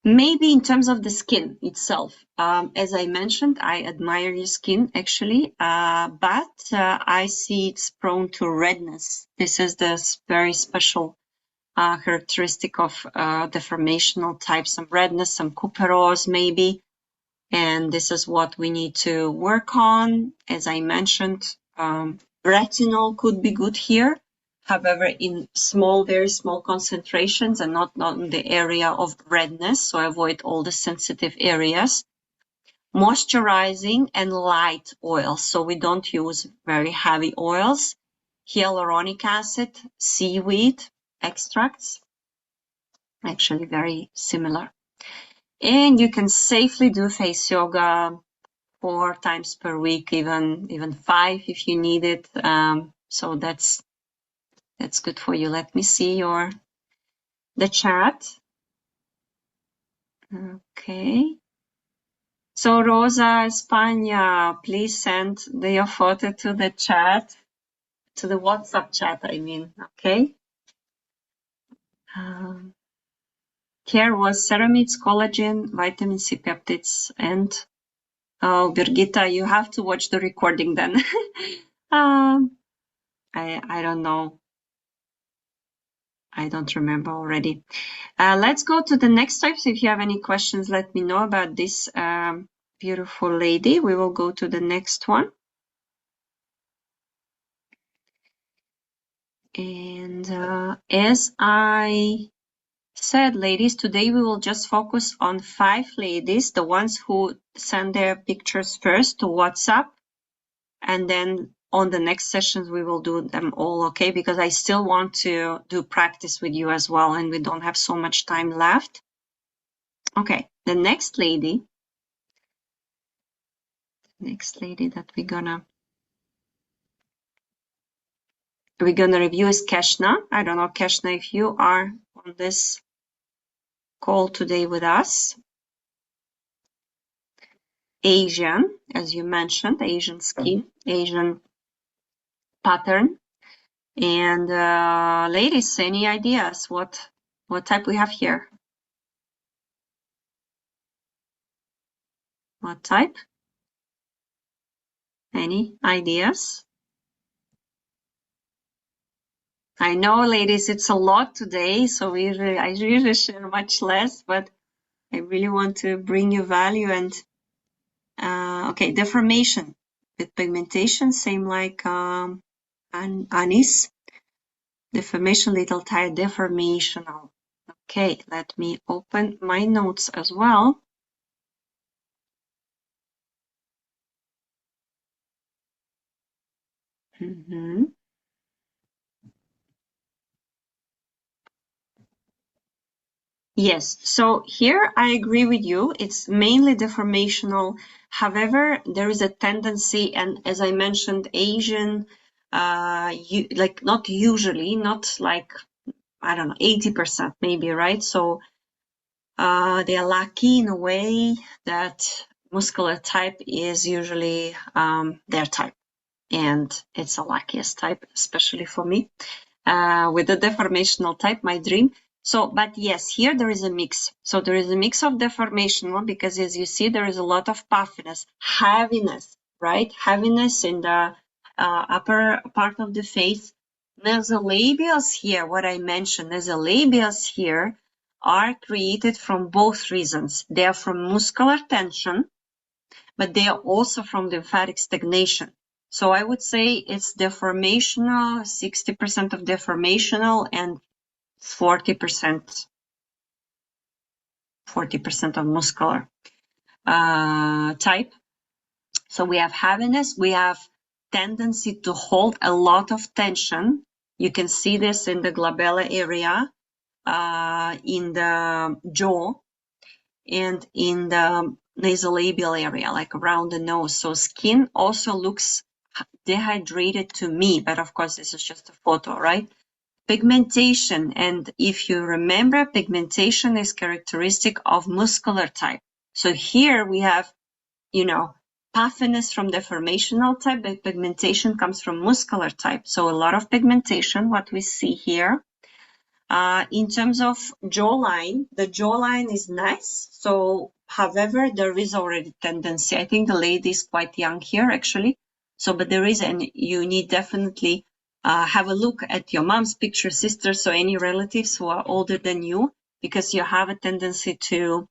Maybe in terms of the skin itself, as I mentioned, I admire your skin actually, but I see it's prone to redness. This is the very special characteristic of deformational type, some redness, some couperose maybe. And this is what we need to work on. As I mentioned, retinol could be good here. However, in small, very small concentrations and not in the area of redness. So avoid all the sensitive areas. Moisturizing and light oils. So we don't use very heavy oils. Hyaluronic acid, seaweed extracts. Actually very similar. And you can safely do face yoga 4 times per week, even 5 if you need it. So that's good for you. Let me see the chat. Okay. So Rosa España, please send your photo to the chat, to the WhatsApp chat, I mean. Okay. Here was ceramides, collagen, vitamin C peptides, and oh, Birgitta, you have to watch the recording then. I don't know. I don't remember already. Let's go to the next types. If you have any questions, let me know about this beautiful lady. We will go to the next one. And as I said, ladies, today we will just focus on 5 ladies, the ones who send their pictures first to WhatsApp. And then on the next sessions, we will do them all, okay? Because I still want to do practice with you as well, and we don't have so much time left. Okay, the next lady that we're gonna review is Keshna. I don't know, Keshna, if you are on this call today with us. Asian, as you mentioned, Asian skin, Asian pattern. And ladies, any ideas what type we have here? What type? Any ideas? I know, ladies, it's a lot today, so I usually share much less, but I really want to bring you value. And okay, deformation with pigmentation, same like Anis. Deformation, little tired, deformational. Okay, let me open my notes as well. Yes, so here I agree with you. It's mainly deformational. However, there is a tendency, and as I mentioned, Asian, like not usually, not like, I don't know, 80% maybe, right? So they are lucky in a way that muscular type is usually their type. And it's the luckiest type, especially for me. With the deformational type, my dream. So, but yes, here there is a mix. So there is a mix of deformational because as you see, there is a lot of puffiness, heaviness, right? Heaviness in the upper part of the face. Nasolabials here, what I mentioned, nasolabials here are created from both reasons. They are from muscular tension, but they are also from lymphatic stagnation. So I would say it's deformational, 60% of deformational and 40% of muscular type. So we have heaviness, we have tendency to hold a lot of tension. You can see this in the glabella area, in the jaw, and in the nasolabial area, like around the nose. So skin also looks dehydrated to me, but of course this is just a photo, right? Pigmentation, and if you remember, pigmentation is characteristic of muscular type. So here we have, you know, puffiness from deformational type, but pigmentation comes from muscular type. So a lot of pigmentation, what we see here. In terms of jawline, the jawline is nice. So, however, there is already tendency. I think the lady is quite young here, actually. So, but there is, and you need definitely have a look at your mom's picture, sisters, or any relatives who are older than you, because you have a tendency to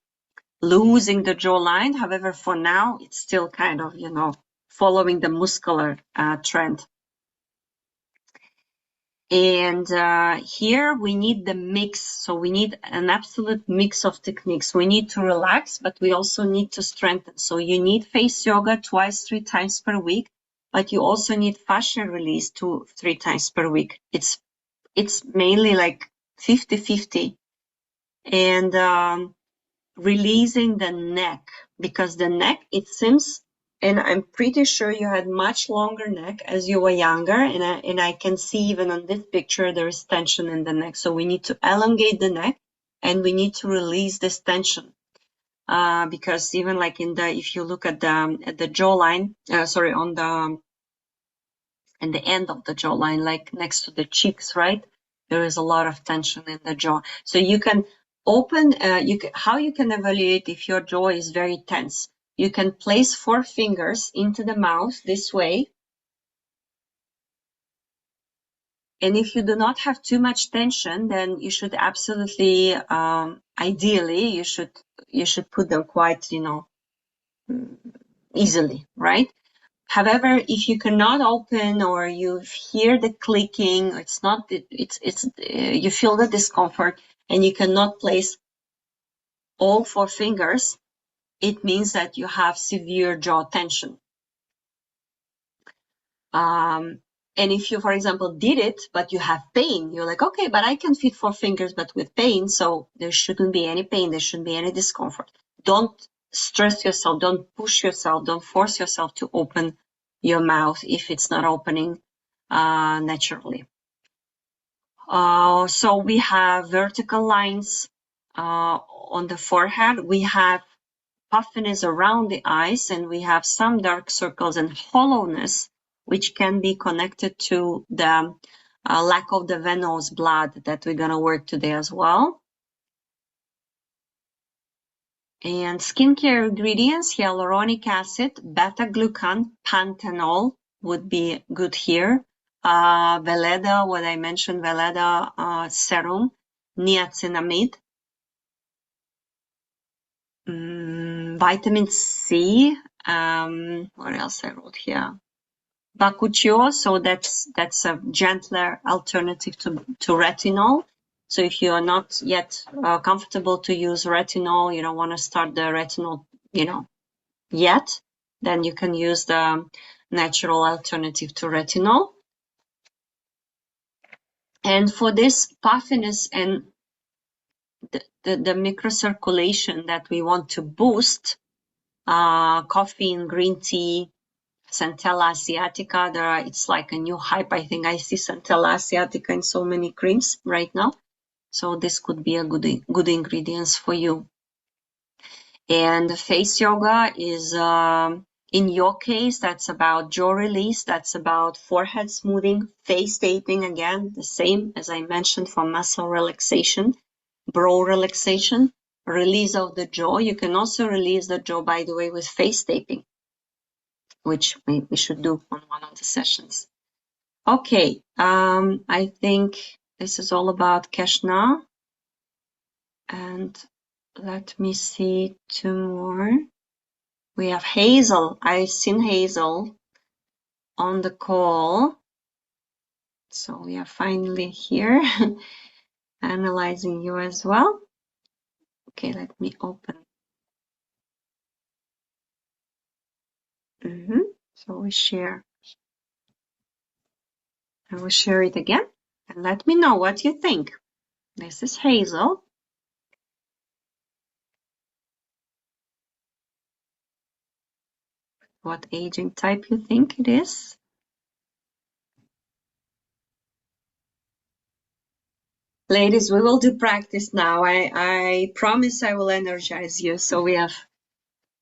losing the jawline. However, for now, it's still kind of, you know, following the muscular trend. And here we need the mix. So we need an absolute mix of techniques. We need to relax, but we also need to strengthen. So you need face yoga 2-3 times per week, but you also need fascia release 2-3 times per week. It's mainly like 50-50. And releasing the neck, because the neck, it seems, and I'm pretty sure you had much longer neck as you were younger, and I can see even on this picture there is tension in the neck. So we need to elongate the neck, and we need to release this tension, because even like if you look at the jawline, on the end of the jawline, like next to the cheeks, right? There is a lot of tension in the jaw. So you can open, how you can evaluate if your jaw is very tense. You can place 4 fingers into the mouth this way. And if you do not have too much tension, then you should absolutely, ideally, you should put them quite, you know, easily, right? However, if you cannot open or you hear the clicking, you feel the discomfort and you cannot place all 4 fingers, it means that you have severe jaw tension. And if you, for example, did it, but you have pain, you're like, okay, but I can fit 4 fingers, but with pain, so there shouldn't be any pain, there shouldn't be any discomfort. Don't stress yourself, don't push yourself, don't force yourself to open your mouth if it's not opening naturally. So we have vertical lines on the forehead, we have puffiness around the eyes, and we have some dark circles and hollowness, which can be connected to the lack of the venous blood that we're going to work today as well. And skincare ingredients, hyaluronic acid, beta-glucan, panthenol would be good here. Veleda, what I mentioned, Veleda serum, niacinamide, vitamin C, what else I wrote here? Bakuchiol, so that's a gentler alternative to retinol. So if you are not yet comfortable to use retinol, you don't want to start the retinol, you know, yet, then you can use the natural alternative to retinol. And for this puffiness and the microcirculation that we want to boost, coffee and green tea, Centella asiatica, it's like a new hype. I think I see Centella asiatica in so many creams right now. So this could be a good ingredients for you. And face yoga is, in your case, that's about jaw release. That's about forehead smoothing, face taping. Again, the same as I mentioned for muscle relaxation, brow relaxation, release of the jaw. You can also release the jaw, by the way, with face taping, which we should do on one of the sessions. Okay, I think this is all about Keshna. And let me see 2 more. We have Hazel. I've seen Hazel on the call. So we are finally here analyzing you as well. Okay, let me open. So we share. I will share it again and let me know what you think. This is Hazel. What aging type you think it is? Ladies, we will do practice now. I promise I will energize you. So we have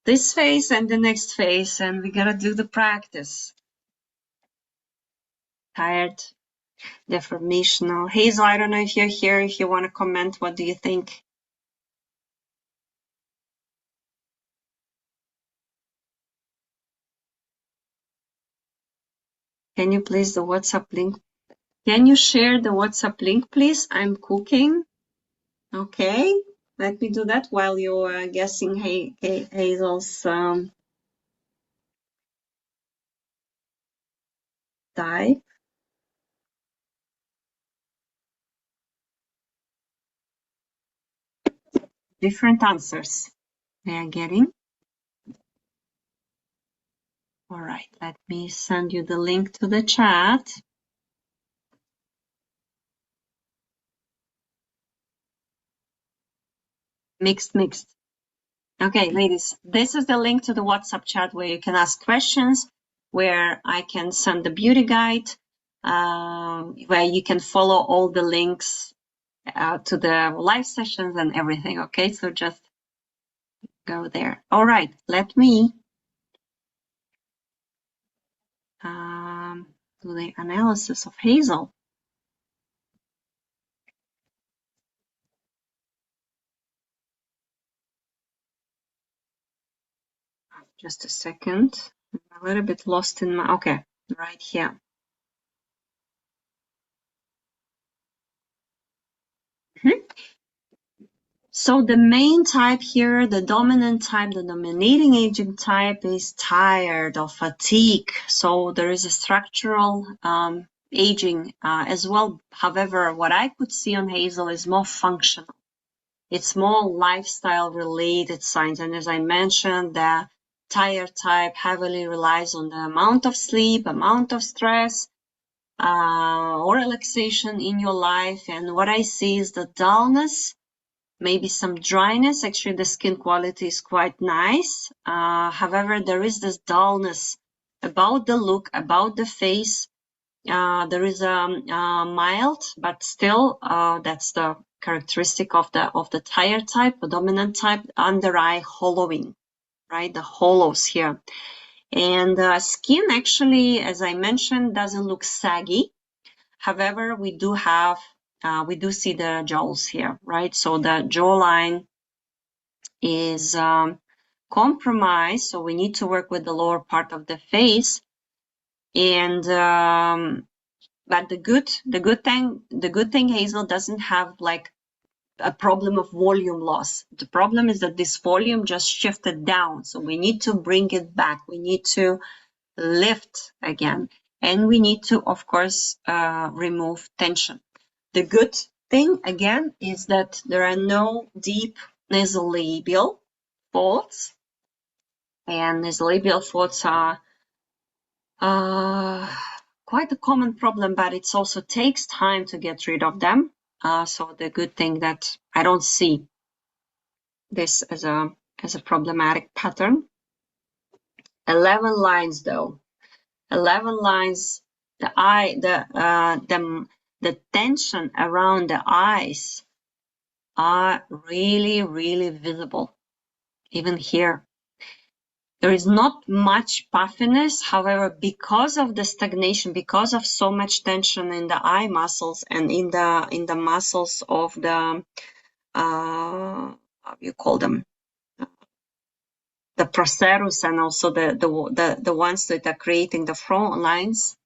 this phase and the next phase, and we gotta do the practice. Tired, deformational. Hazel, I don't know if you're here, if you want to comment, what do you think? Can you please the WhatsApp link? Can you share the WhatsApp link, please? I'm cooking. Okay, let me do that while you're guessing Hazel's type. Different answers we are getting. All right, let me send you the link to the chat. Mixed. Okay, ladies, this is the link to the WhatsApp chat where you can ask questions, where I can send the beauty guide, where you can follow all the links to the live sessions and everything. Okay, so just go there. All right, let me do the analysis of Hazel. Just a second. I'm a little bit lost in my, okay, right here. So the main type here, the dominant type, the dominating aging type is tired or fatigue. So there is a structural aging as well. However, what I could see on Hazel is more functional. It's more lifestyle related signs. And as I mentioned, the tired type heavily relies on the amount of sleep, amount of stress, or relaxation in your life. And what I see is the dullness, maybe some dryness. Actually, the skin quality is quite nice. However, there is this dullness about the look, about the face. There is a mild, but still, that's the characteristic of the tired type, the dominant type, under eye hollowing, right? The hollows here. And skin actually, as I mentioned, doesn't look saggy. However, we do see the jowls here, right? So the jawline is compromised, so we need to work with the lower part of the face. And but the good thing, Hazel doesn't have like a problem of volume loss. The problem is that this volume just shifted down, so we need to bring it back. We need to lift again, and we need to, of course, remove tension. The good thing, again, is that there are no deep nasolabial folds, and nasolabial folds are quite a common problem, but it also takes time to get rid of them. So the good thing that I don't see this as a problematic pattern. 11 lines though. 11 lines, the tension around the eyes are really, really visible. Even here, there is not much puffiness. However, because of the stagnation, because of so much tension in the eye muscles and in the muscles of the how you call them, the procerus, and also the ones that are creating the front lines,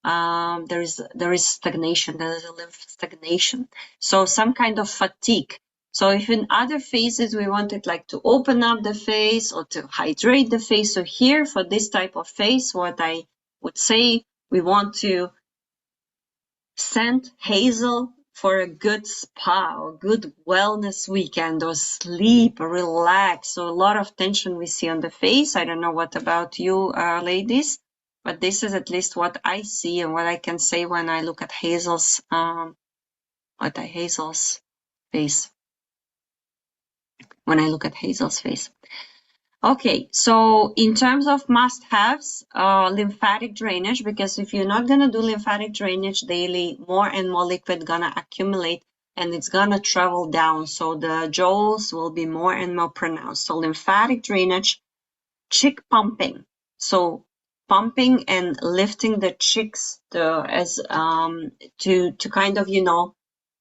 there is stagnation. There is a little stagnation. So some kind of fatigue. So if in other phases we wanted like to open up the face or to hydrate the face, so here for this type of face, what I would say we want to send Hazel for a good spa or good wellness weekend or sleep, relax. So a lot of tension we see on the face. I don't know what about you, ladies, but this is at least what I see and what I can say when I look at Hazel's face. When I look at Hazel's face. Okay, so in terms of must-haves, lymphatic drainage, because if you're not gonna do lymphatic drainage daily, more and more liquid gonna accumulate and it's gonna travel down. So the jowls will be more and more pronounced. So lymphatic drainage, cheek pumping. So pumping and lifting the cheeks to kind of, you know,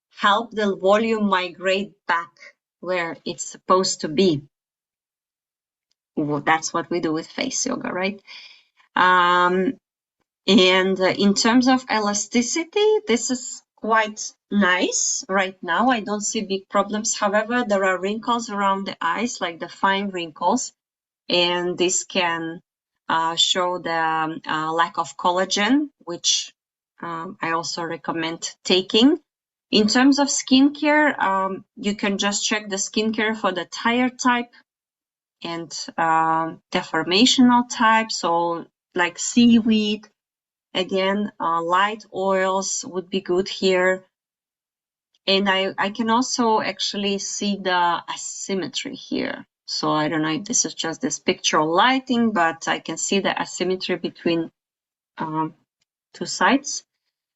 help the volume migrate back where it's supposed to be. Well, that's what we do with face yoga, right? And in terms of elasticity, this is quite nice right now. I don't see big problems. However, there are wrinkles around the eyes, like the fine wrinkles, and this can show the lack of collagen, which I also recommend taking. In terms of skincare, you can just check the skincare for the tired type and deformational type, so like seaweed, again, light oils would be good here. And I can also actually see the asymmetry here. So I don't know if this is just this pictorial lighting, but I can see the asymmetry between two sides.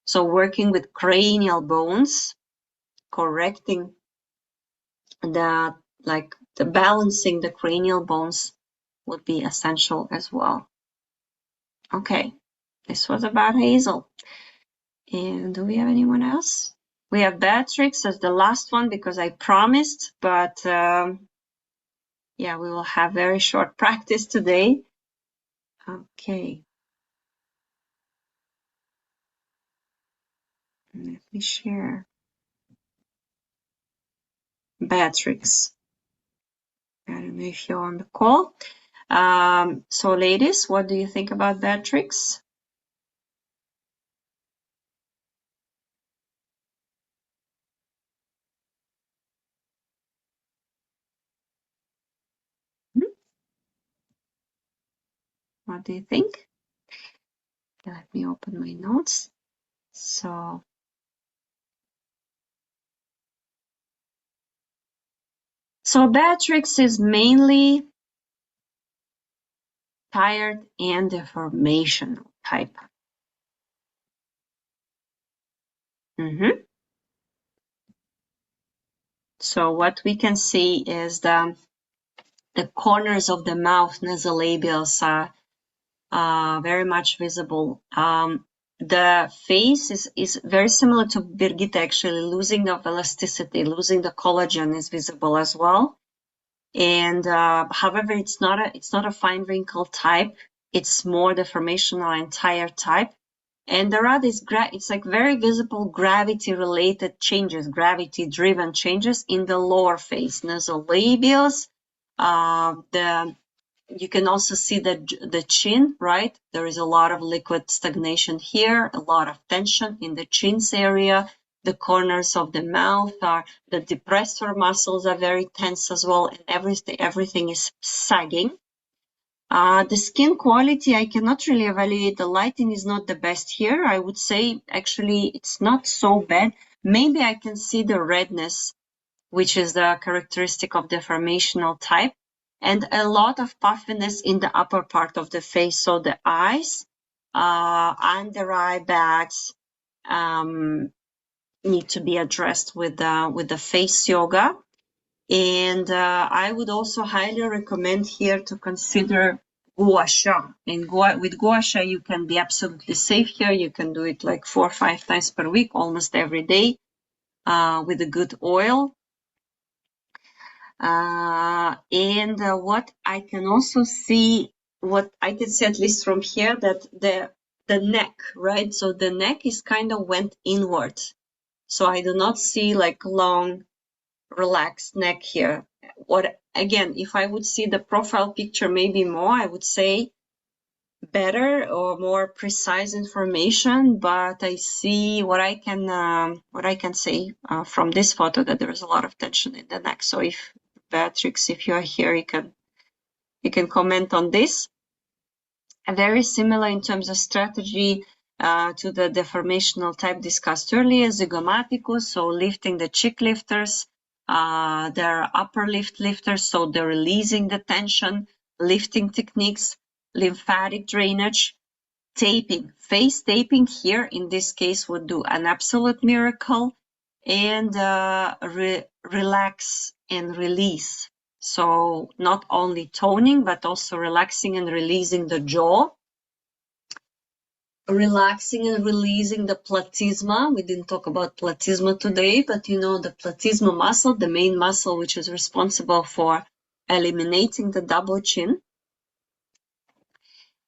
So working with cranial bones, correcting the balancing the cranial bones would be essential as well. Okay, this was about Hazel. And do we have anyone else? We have Beatrix as the last one because I promised, but yeah, we will have very short practice today. Okay. Let me share. Beatrix. I don't know if you're on the call. So ladies, what do you think about Beatrix? What do you think? Let me open my notes. So Beatrix is mainly tired and deformational type. So what we can see is the corners of the mouth, nasolabials are very much visible. The face is very similar to Birgitte, actually, losing the elasticity, losing the collagen is visible as well. And however, it's not a fine wrinkle type. It's more deformational and tired type. And there are these, it's like very visible gravity-related changes, gravity-driven changes in the lower face, nasolabials. You can also see the chin, right? There is a lot of liquid stagnation here, a lot of tension in the chin's area. The corners of the mouth the depressor muscles are very tense as well, and everything is sagging. The skin quality, I cannot really evaluate. The lighting is not the best here. I would say actually it's not so bad. Maybe I can see the redness, which is the characteristic of deformational type, and a lot of puffiness in the upper part of the face. So the eyes, under eye bags need to be addressed with the face yoga. And I would also highly recommend here to consider gua sha. And with gua sha, you can be absolutely safe here. You can do it like 4 or 5 times per week, almost every day, with a good oil. And what I can also see, what I can see at least from here, that the neck, right? So the neck is kind of went inward. So I do not see like long, relaxed neck here. What again, if I would see the profile picture maybe more, I would say better or more precise information, but I see what I can say from this photo, that there is a lot of tension in the neck. So if Beatrix, if you are here, you can comment on this. Very similar in terms of strategy to the deformational type discussed earlier, zygomaticus, so lifting the cheek lifters, their upper lifters, so they're releasing the tension, lifting techniques, lymphatic drainage, taping. Face taping here in this case would do an absolute miracle, and relax and release. So not only toning, but also relaxing and releasing the jaw. Relaxing and releasing the platysma. We didn't talk about platysma today, but you know the platysma muscle, the main muscle which is responsible for eliminating the double chin.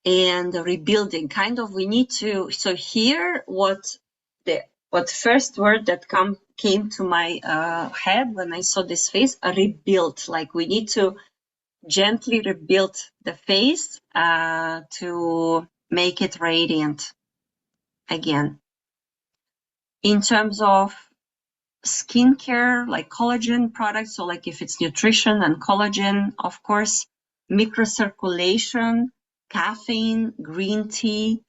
And rebuilding, kind of, we need to, so here what first word that came to my head when I saw this face, rebuild, like we need to gently rebuild the face to make it radiant again. In terms of skincare, like collagen products, so like if it's nutrition and collagen, of course, microcirculation, caffeine, green tea,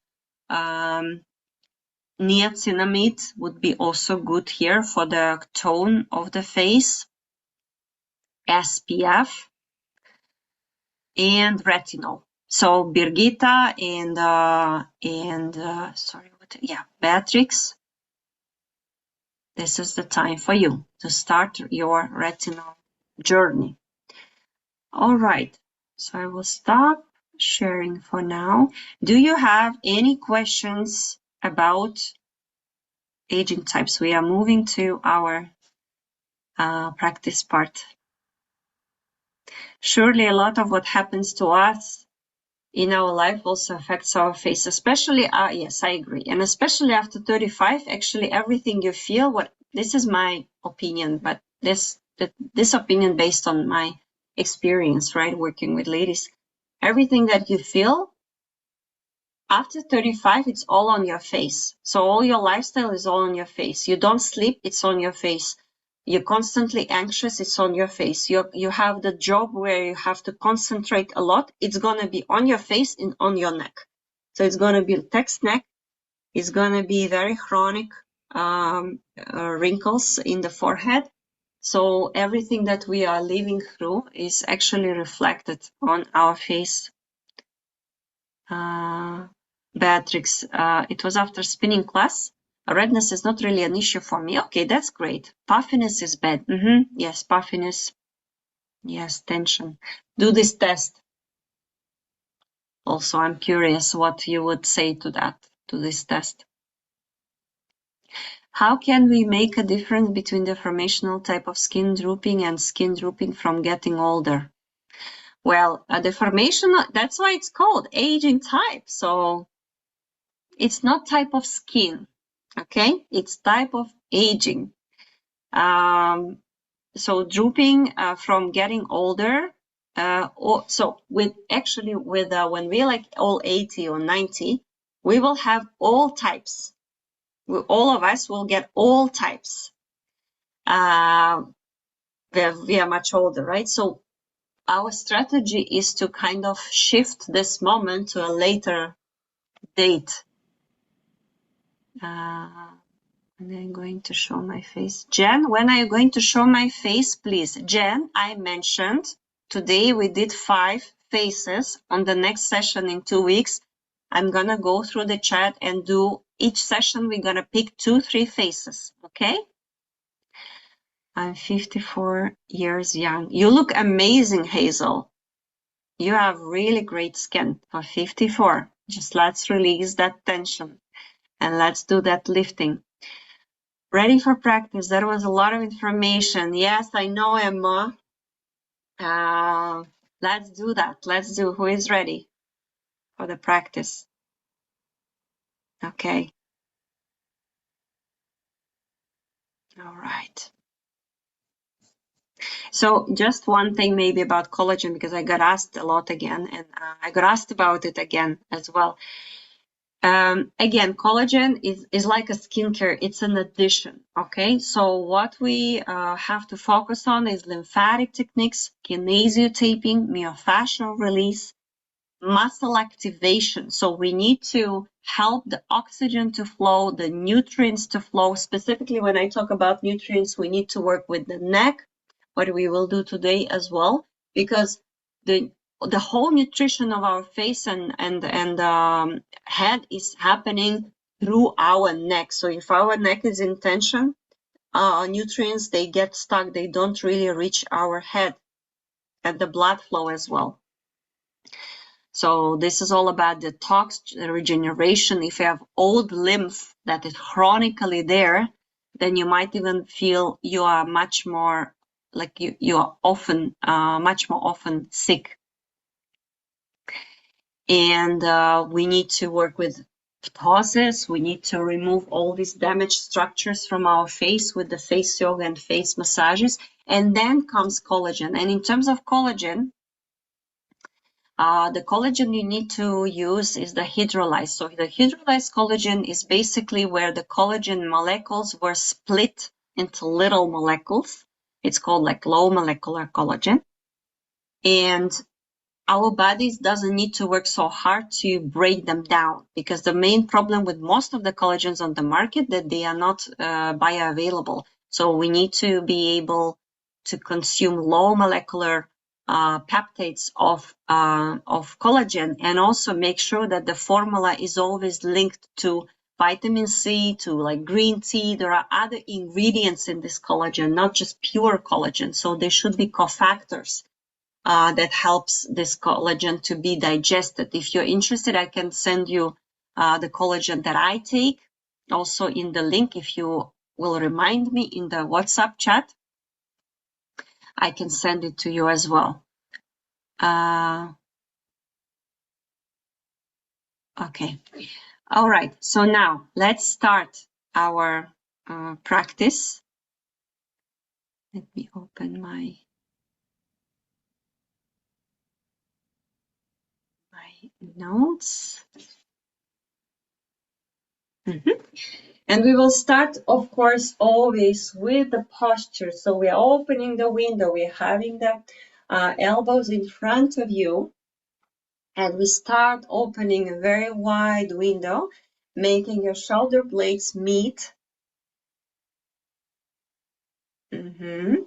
niacinamide would be also good here for the tone of the face, SPF, and retinol. So Birgitta Beatrix, this is the time for you to start your retinol journey. All right, so I will stop sharing for now. Do you have any questions about aging types? We are moving to our practice part. Surely a lot of what happens to us in our life also affects our face, especially, yes, I agree. And especially after 35, actually everything you feel, this is my opinion, but this opinion based on my experience, right, working with ladies, everything that you feel after 35, it's all on your face. So all your lifestyle is all on your face. You don't sleep, it's on your face. You're constantly anxious, it's on your face. You have the job where you have to concentrate a lot, it's going to be on your face and on your neck. So it's going to be text neck, it's going to be very chronic wrinkles in the forehead. So everything that we are living through is actually reflected on our face. Beatrix, it was after spinning class. Redness is not really an issue for me. Okay, that's great. Puffiness is bad. Yes, puffiness. Yes, tension. Do this test. Also, I'm curious what you would say to this test. How can we make a difference between deformational type of skin drooping and skin drooping from getting older? Well, a deformational, that's why it's called aging type. So it's not type of skin. Okay, it's type of aging. So drooping from getting older. When we're like all 80 or 90, we will have all types. All of us will get all types. We are much older, right? So our strategy is to kind of shift this moment to a later date. And I'm going to show my face. Jen, when are you going to show my face, please? Jen, I mentioned today we did 5 faces. On the next session in 2 weeks, I'm going to go through the chat and do each session. We're going to pick 2-3 faces, okay? I'm 54 years young. You look amazing, Hazel. You have really great skin for 54. Just let's release that tension and let's do that lifting. Ready for practice. That was a lot of information. Yes, I know, Emma. Let's do that. Let's do. Who is ready for the practice? Okay. All right. So just one thing maybe about collagen, because I got asked a lot again, and I got asked about it again as well. Again, collagen is like a skincare. It's an addition, okay? So what we have to focus on is lymphatic techniques, kinesiotaping, myofascial release, muscle activation. So we need to help the oxygen to flow, the nutrients to flow. Specifically, when I talk about nutrients, we need to work with the neck, what we will do today as well, because the whole nutrition of our face and head is happening through our neck. So if our neck is in tension, nutrients, they get stuck. They don't really reach our head and the blood flow as well. So this is all about detox, regeneration. If you have old lymph that is chronically there, then you might even feel you are much more like you are often much more often sick. And we need to work with ptosis. We need to remove all these damaged structures from our face with the face yoga and face massages. And then comes collagen. And in terms of collagen, the collagen you need to use is the hydrolyzed. So the hydrolyzed collagen is basically where the collagen molecules were split into little molecules. It's called like low molecular collagen. And our bodies doesn't need to work so hard to break them down, because the main problem with most of the collagens on the market that they are not bioavailable. So we need to be able to consume low molecular peptides of collagen, and also make sure that the formula is always linked to vitamin C, to like green tea. There are other ingredients in this collagen, not just pure collagen. So there should be cofactors that helps this collagen to be digested. If you're interested, I can send you the collagen that I take, also in the link. If you will remind me in the WhatsApp chat, I can send it to you as well. Okay. All right. So now let's start our practice. Let me open my notes. And we will start, of course, always with the posture. So we are opening the window, we're having the elbows in front of you, and we start opening a very wide window, making your shoulder blades meet. And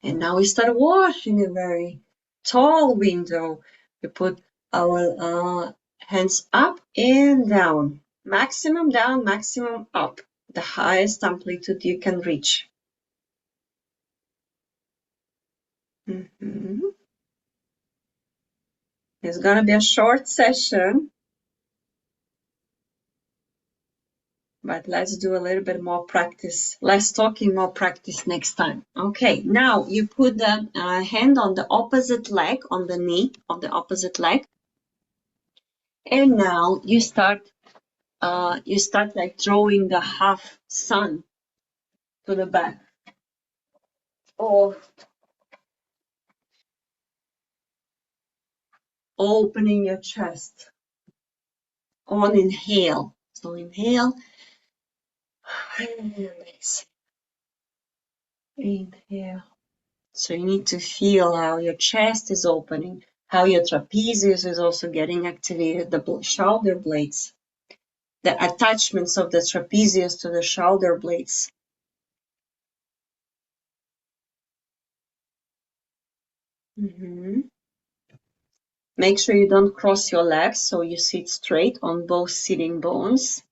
now we start washing a very tall window. We put our hands up and down, maximum down, maximum up, the highest amplitude you can reach. It's gonna be a short session, but let's do a little bit more practice, less talking, more practice next time. Okay, now you put the hand on the opposite leg, on the knee of the opposite leg, and now you start like drawing the half sun to the back. Or opening your chest on inhale. So inhale and exhale. Inhale. So you need to feel how your chest is opening, how your trapezius is also getting activated, the shoulder blades, the attachments of the trapezius to the shoulder blades. Make sure you don't cross your legs, so you sit straight on both sitting bones.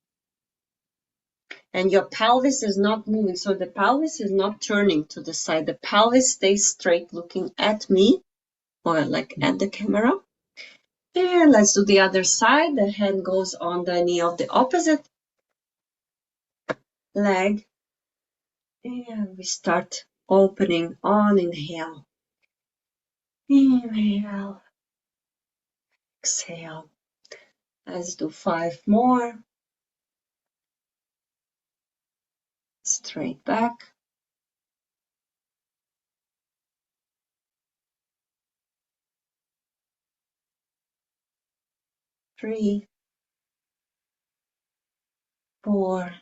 And your pelvis is not moving, so the pelvis is not turning to the side. The pelvis stays straight, looking at me, or like at the camera. And let's do the other side. The hand goes on the knee of the opposite leg. And we start opening on inhale. Inhale. Exhale. Let's do 5 more. straight back. Three, 4,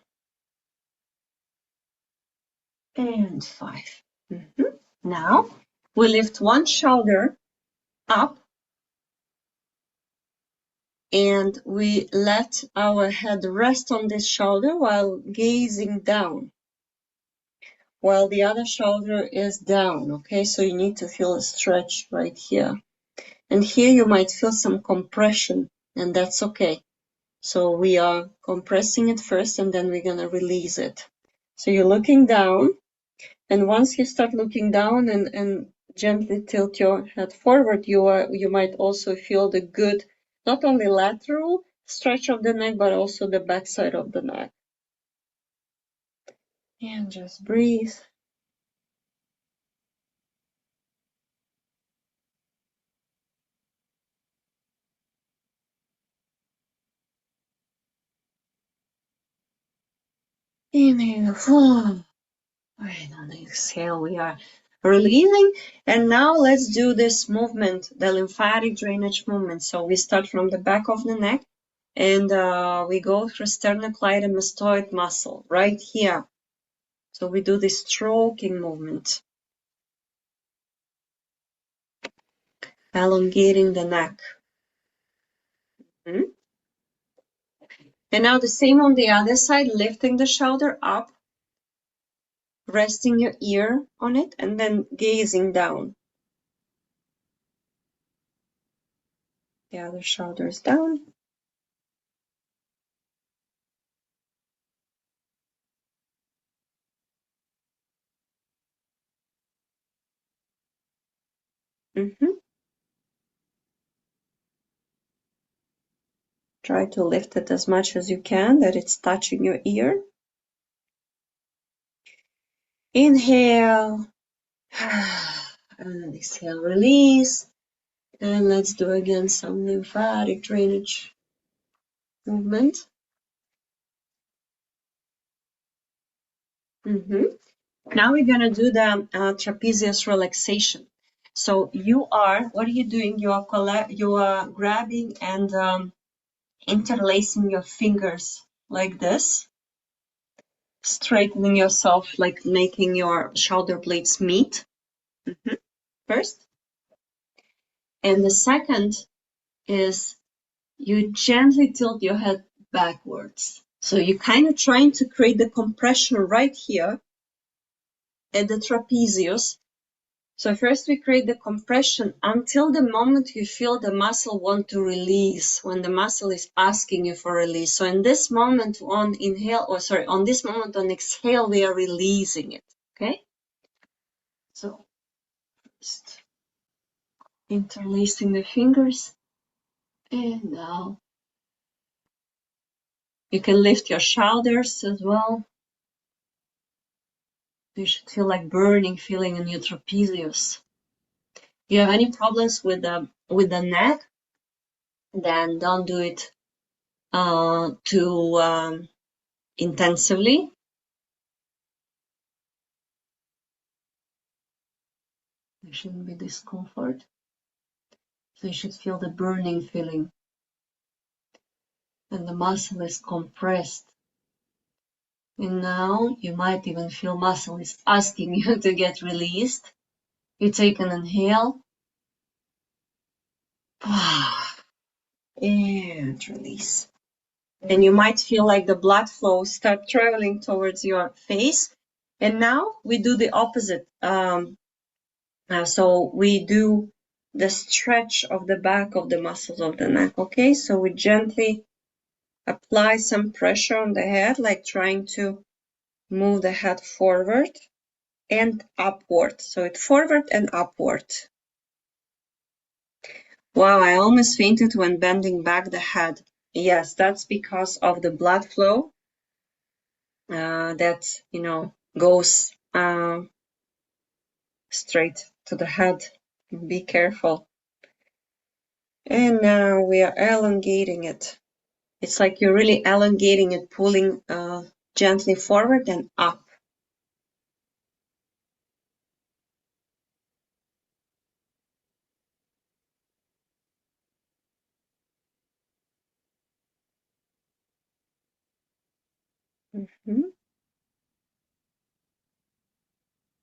and 5. Now we lift one shoulder up and we let our head rest on this shoulder while gazing down, while the other shoulder is down. Okay, so you need to feel a stretch right here. And here you might feel some compression, and that's okay. So we are compressing it first, and then we're going to release it. So you're looking down, and once you start looking down and gently tilt your head forward, you might also feel the good, not only lateral stretch of the neck, but also the back side of the neck. And just breathe. Inhale. And on the exhale, we are releasing. And now let's do this movement, the lymphatic drainage movement. So we start from the back of the neck and we go through sternocleidomastoid muscle right here. So we do this stroking movement, elongating the neck. And now the same on the other side, lifting the shoulder up, resting your ear on it, and then gazing down. The other shoulder is down. Try to lift it as much as you can, that it's touching your ear. Inhale. And exhale, release. And let's do again some lymphatic drainage movement. Now we're going to do the trapezius relaxation. So what are you doing? You are grabbing and interlacing your fingers like this, straightening yourself, like making your shoulder blades meet. First. And the second is you gently tilt your head backwards. So you're kind of trying to create the compression right here at the trapezius. So first we create the compression until the moment you feel the muscle want to release, when the muscle is asking you for release. So in this moment on this moment on exhale, we are releasing it, okay? So first interlacing the fingers, and now you can lift your shoulders as well. You should feel like burning feeling in your trapezius. If you have any problems with the neck, then don't do it too intensively. There shouldn't be discomfort. So you should feel the burning feeling. And the muscle is compressed. And now you might even feel muscle is asking you to get released. You take an inhale. And release. And you might feel like the blood flow start traveling towards your face. And now we do the opposite. So we do the stretch of the back of the muscles of the neck, okay? So we gently apply some pressure on the head, like trying to move the head forward and upward. So it's forward and upward. Wow, I almost fainted when bending back the head. Yes, that's because of the blood flow that, goes straight to the head. Be careful. And now we are elongating it. It's like you're really elongating it, pulling gently forward and up. Now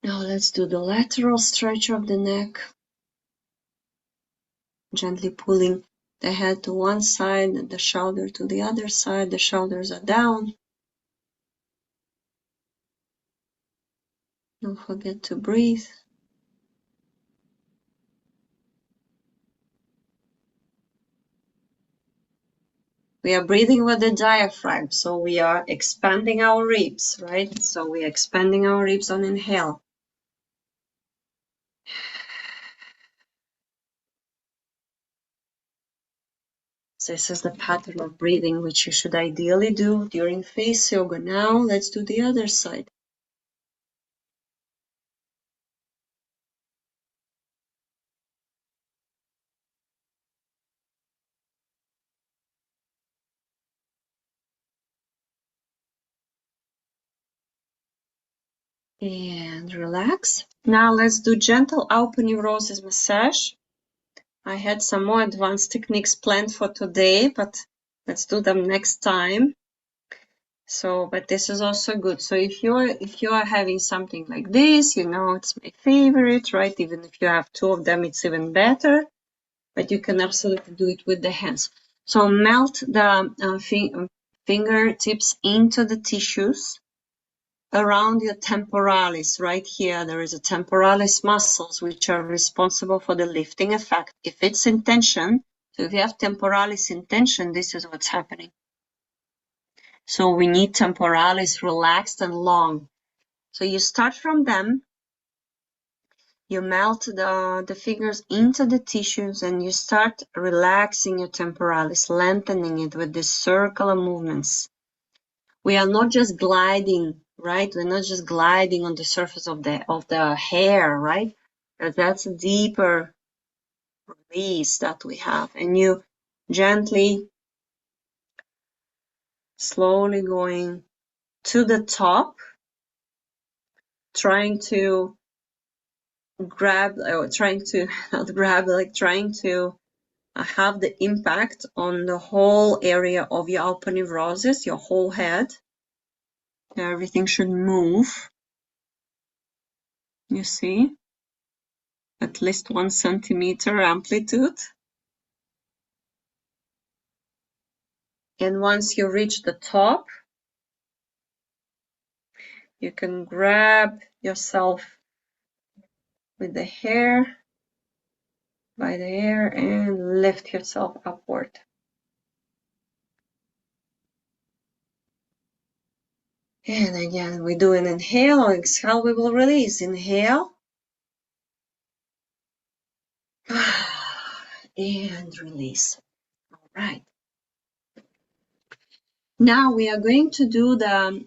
let's do the lateral stretch of the neck. Gently pulling the head to one side and the shoulder to the other side. The shoulders are down. Don't forget to breathe. We are breathing with the diaphragm, so we are expanding our ribs, right? So we are expanding our ribs on inhale. This is the pattern of breathing which you should ideally do during face yoga. Now let's do the other side. And relax. Now let's do gentle aponeurosis massage. I had some more advanced techniques planned for today, but let's do them next time. So, but this is also good. So if you are having something like this, you know, it's my favorite, right? Even if you have two of them, it's even better. But you can absolutely do it with the hands. So melt the fingertips into the tissues around your temporalis. Right here, there is a temporalis muscles which are responsible for the lifting effect. If it's in tension, so if you have temporalis in tension, this is what's happening. So we need temporalis relaxed and long. So you start from them, you melt the fingers into the tissues and you start relaxing your temporalis, lengthening it with these circular movements. We are not just gliding, right? We're not just gliding on the surface of the hair, right? That's a deeper release that we have. And you gently, slowly going to the top, trying to grab, or trying to, not grab, like trying to have the impact on the whole area of your aponeurosis, your whole head. Everything should move. You see? At least 1 centimeter amplitude. And once you reach the top, you can grab yourself with the hair, by the hair, and lift yourself upward. And again, we do an inhale or exhale, we will release. Inhale. And release. All right. Now we are going to do the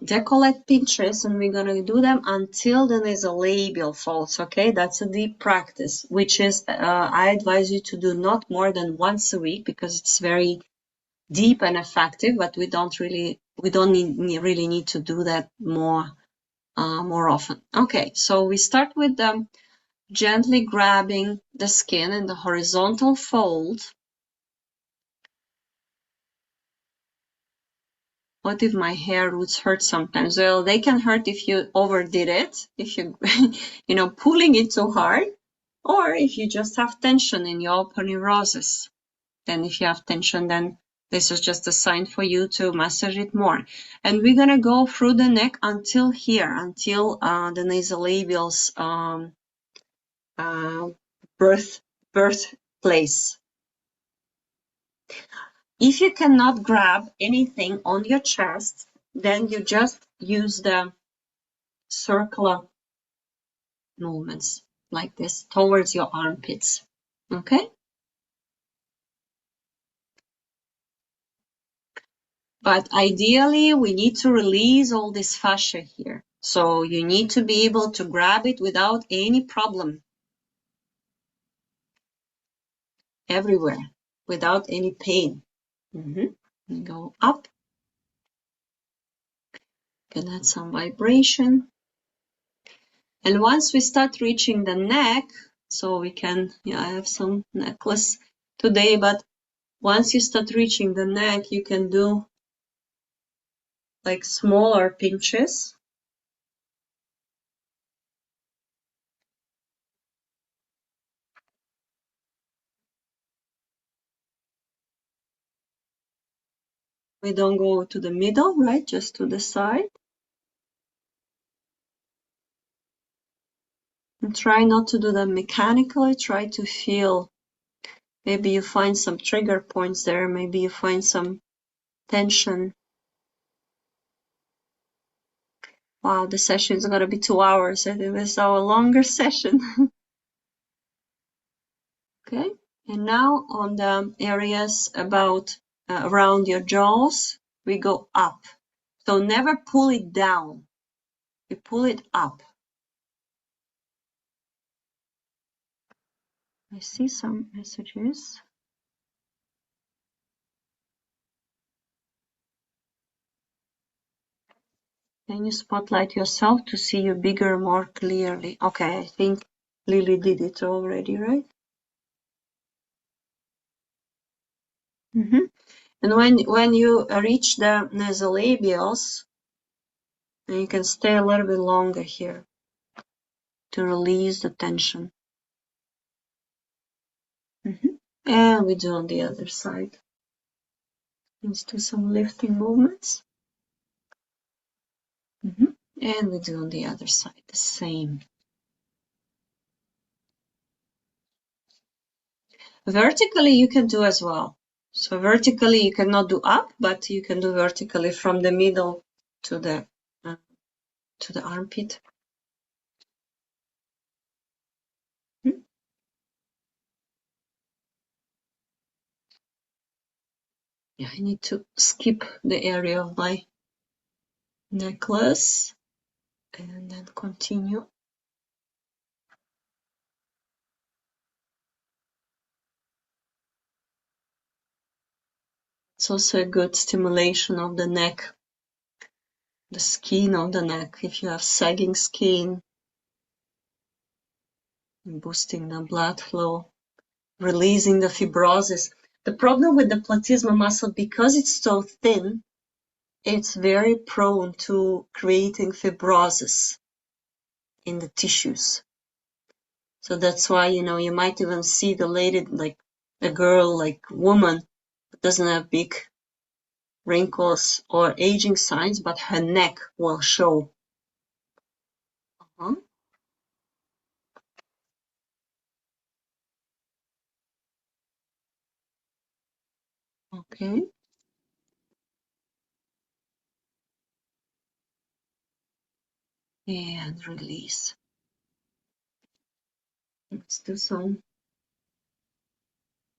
decollete pinches, and we're going to do them until the nasolabial folds, okay? That's a deep practice, which is, I advise you to do not more than once a week because it's very deep and effective, but we don't really need to do that more often. Okay, so we start with gently grabbing the skin in the horizontal fold. What if my hair roots hurt sometimes? Well, they can hurt if you overdid it, if you, pulling it too hard, or if you just have tension in your aponeurosis. Then if you have tension, then this is just a sign for you to massage it more. And we're going to go through the neck until here, until the nasolabial's birthplace. If you cannot grab anything on your chest, then you just use the circular movements like this towards your armpits. Okay? But ideally, we need to release all this fascia here. So you need to be able to grab it without any problem. Everywhere, without any pain. Go up. Can add some vibration. And once we start reaching the neck, so we can, I have some necklace today, but once you start reaching the neck, you can do like smaller pinches. We don't go to the middle, right? Just to the side. And try not to do that mechanically. Try to feel. Maybe you find some trigger points there. Maybe you find some tension. Wow, the session is going to be 2 hours. I think this is our longer session. Okay, and now on the areas about around your jaws, we go up. So never pull it down. We pull it up. I see some messages. Can you spotlight yourself to see you bigger, more clearly? Okay, I think Lily did it already, right? And when you reach the nasolabials, you can stay a little bit longer here to release the tension. And we do on the other side. Let's do some lifting movements. And we do on the other side the same. Vertically you can do as well. So vertically you cannot do up, but you can do vertically from the middle to the armpit. Yeah, I need to skip the area of my necklace and then continue. It's also a good stimulation of the neck, the skin of the neck. If you have sagging skin, boosting the blood flow, releasing the fibrosis. The problem with the platysma muscle, because it's so thin, it's very prone to creating fibrosis in the tissues. So that's why, you might even see the lady, like a girl, like woman, that doesn't have big wrinkles or aging signs, but her neck will show. Okay. And release. Let's do some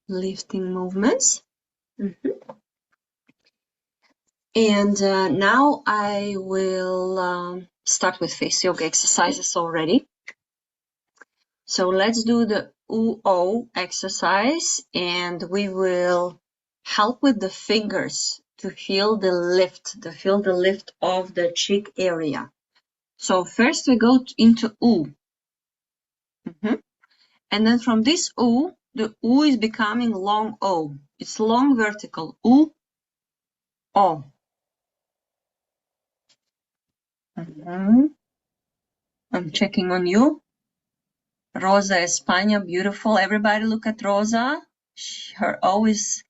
lifting movements. And now I will start with face yoga exercises already. So let's do the UO exercise, and we will help with the fingers to feel the lift, of the cheek area. So first we go into U. And then from this U, the U is becoming long O. It's long vertical. U, O. I'm checking on you. Rosa España, beautiful. Everybody look at Rosa. Her O is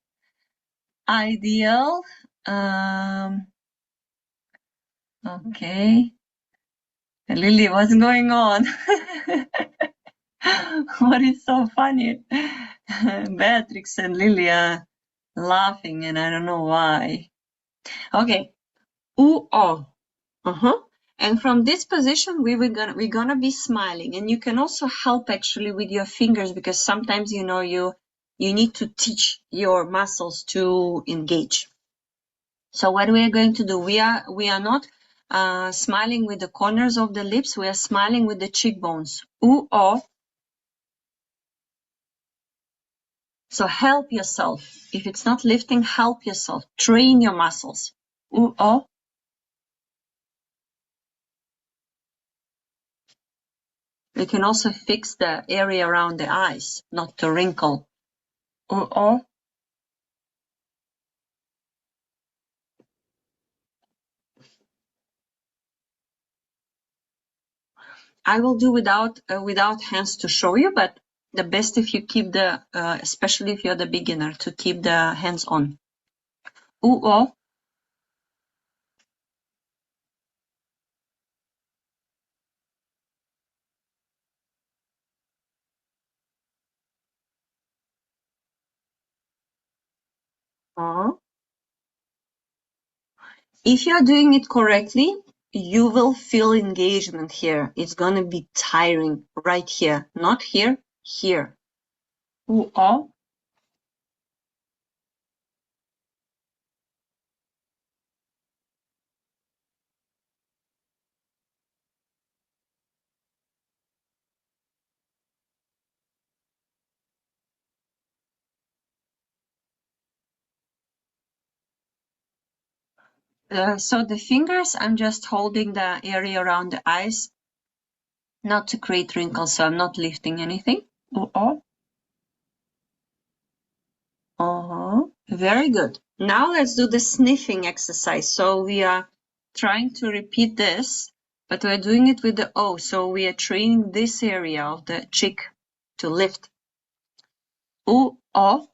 ideal. Okay. Lily, what's going on? What is so funny? Beatrix and Lily are laughing, and I don't know why. Okay. U-O. And from this position, we're gonna be smiling, and you can also help actually with your fingers, because sometimes you need to teach your muscles to engage. So what we are going to do, we are not smiling with the corners of the lips, we are smiling with the cheekbones. U-O. So help yourself. If it's not lifting, help yourself. Train your muscles. U-O. You can also fix the area around the eyes, not to wrinkle. I will do without hands to show you, but the best if you keep the, especially if you're the beginner, to keep the hands on. U, O. O. If you're doing it correctly, you will feel engagement here. It's gonna be tiring right here, not here, here. U, O. So the fingers, I'm just holding the area around the eyes, not to create wrinkles, so I'm not lifting anything. U, O. Very good. Now let's do the sniffing exercise. So we are trying to repeat this, but we're doing it with the O. So we are training this area of the cheek to lift. U, O.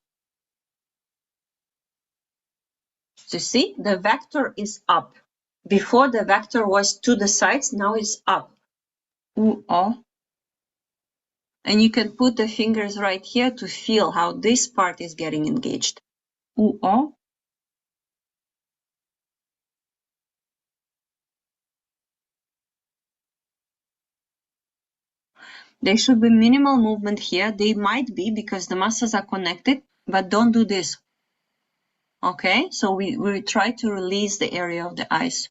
So see, the vector is up. Before the vector was to the sides, now it's up. U, O. And you can put the fingers right here to feel how this part is getting engaged. U, O. There should be minimal movement here. They might be because the muscles are connected, but don't do this. Okay, so we try to release the area of the eyes.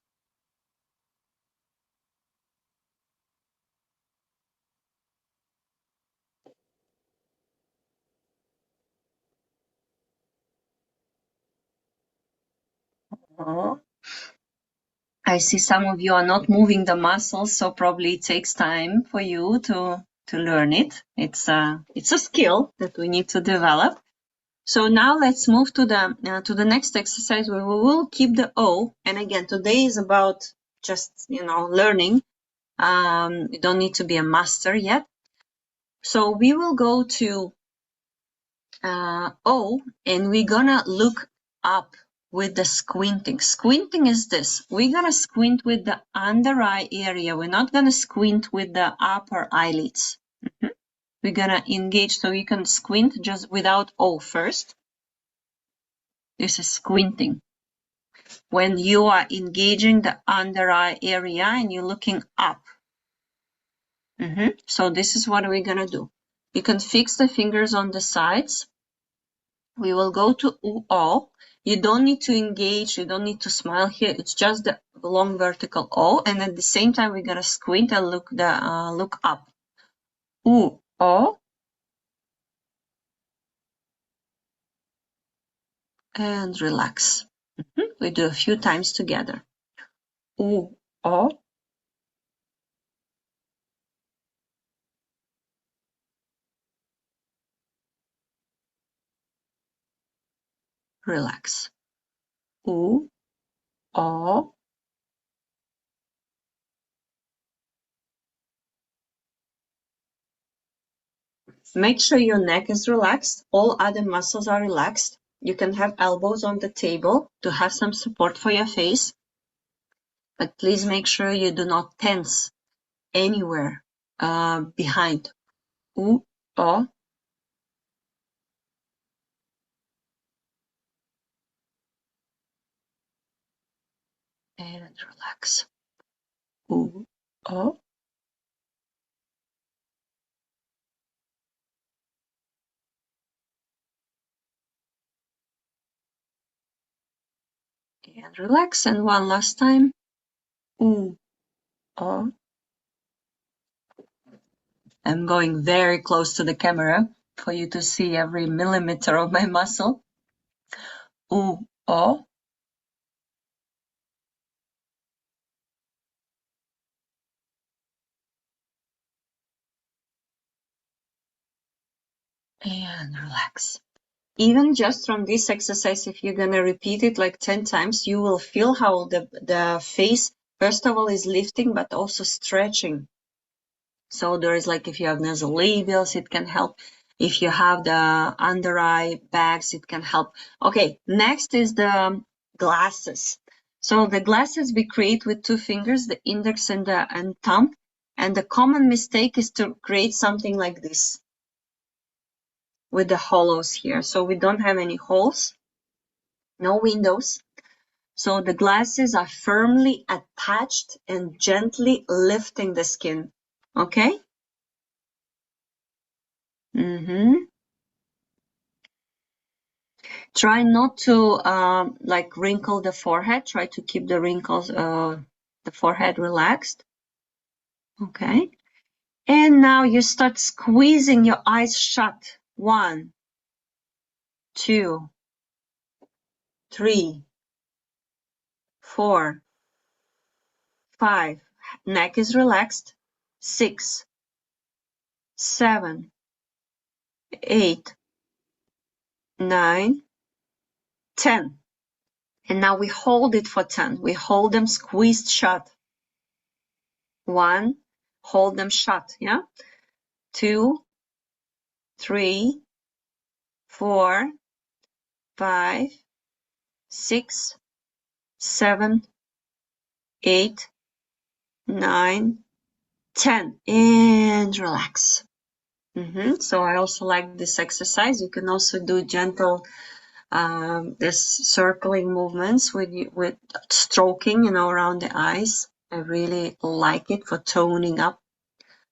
I see some of you are not moving the muscles, so probably it takes time for you to learn it. It's a skill that we need to develop. So now let's move to the next exercise where we will keep the O. And again, today is about just learning. You don't need to be a master yet. So we will go to O, and we're gonna look up with the squinting. Squinting is this. We're gonna squint with the under eye area. We're not gonna squint with the upper eyelids. We're gonna engage, so you can squint just without O first. This is squinting. When you are engaging the under eye area and you're looking up. So this is what we're gonna do. You can fix the fingers on the sides. We will go to U, O. You don't need to engage, you don't need to smile here. It's just the long vertical O, and at the same time we're gonna squint and look up. U, O. And relax. We do a few times together. U, O. Relax. U, O. Make sure your neck is relaxed. All other muscles are relaxed. You can have elbows on the table to have some support for your face. But please make sure you do not tense anywhere behind. U, O. And relax. U, O. And relax. And one last time. U, O. I'm going very close to the camera for you to see every millimeter of my muscle. U, O. And relax. Even just from this exercise, if you're gonna repeat it like 10 times, you will feel how the face, first of all, is lifting, but also stretching. So there is like if you have nasolabials, it can help. If you have the under eye bags, it can help. Okay, next is the glasses. So the glasses we create with 2 fingers, the index and the thumb. And the common mistake is to create something like this with the hollows here. So we don't have any holes, no windows. So the glasses are firmly attached and gently lifting the skin. Okay? Try not to like wrinkle the forehead. Try to keep the wrinkles, the forehead relaxed. Okay. And now you start squeezing your eyes shut. 1, 2, 3, 4, 5. Neck is relaxed. 6, 7, 8, 9, 10. And now we hold it for 10. We hold them squeezed shut. 1, hold them shut, yeah? 2, 3, 4, 5, 6, 7, 8, 9, 10. And relax. So I also like this exercise. You can also do gentle this circling movements with stroking, around the eyes. I really like it for toning up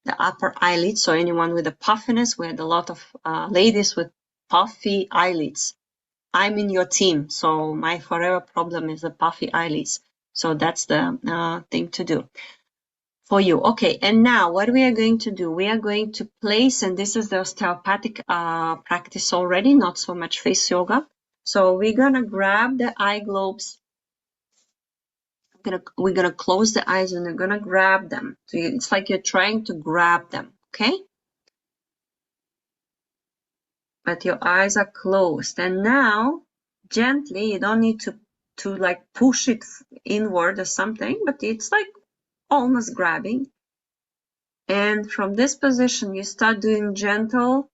the upper eyelids. So anyone with a puffiness, we had a lot of ladies with puffy eyelids. I'm in your team, so my forever problem is the puffy eyelids. So that's the thing to do for you. Okay, and now what we are going to do, we are going to place, and this is the osteopathic practice already, not so much face yoga. So we're gonna grab the eye globes. We're gonna close the eyes and we're gonna grab them. So it's like you're trying to grab them, okay? But your eyes are closed. And now, gently, you don't need to like push it inward or something, but it's like almost grabbing. And from this position, you start doing gentle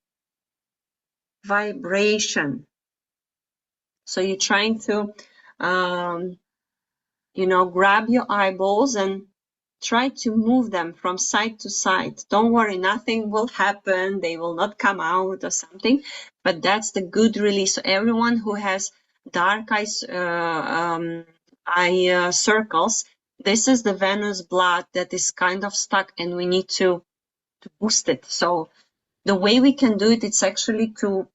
vibration. So you're trying to, grab your eyeballs and try to move them from side to side. Don't worry, nothing will happen. They will not come out or something, but that's the good release. So everyone who has dark eyes, eye circles, this is the venous blood that is kind of stuck and we need to boost it. So the way we can do it, it's actually to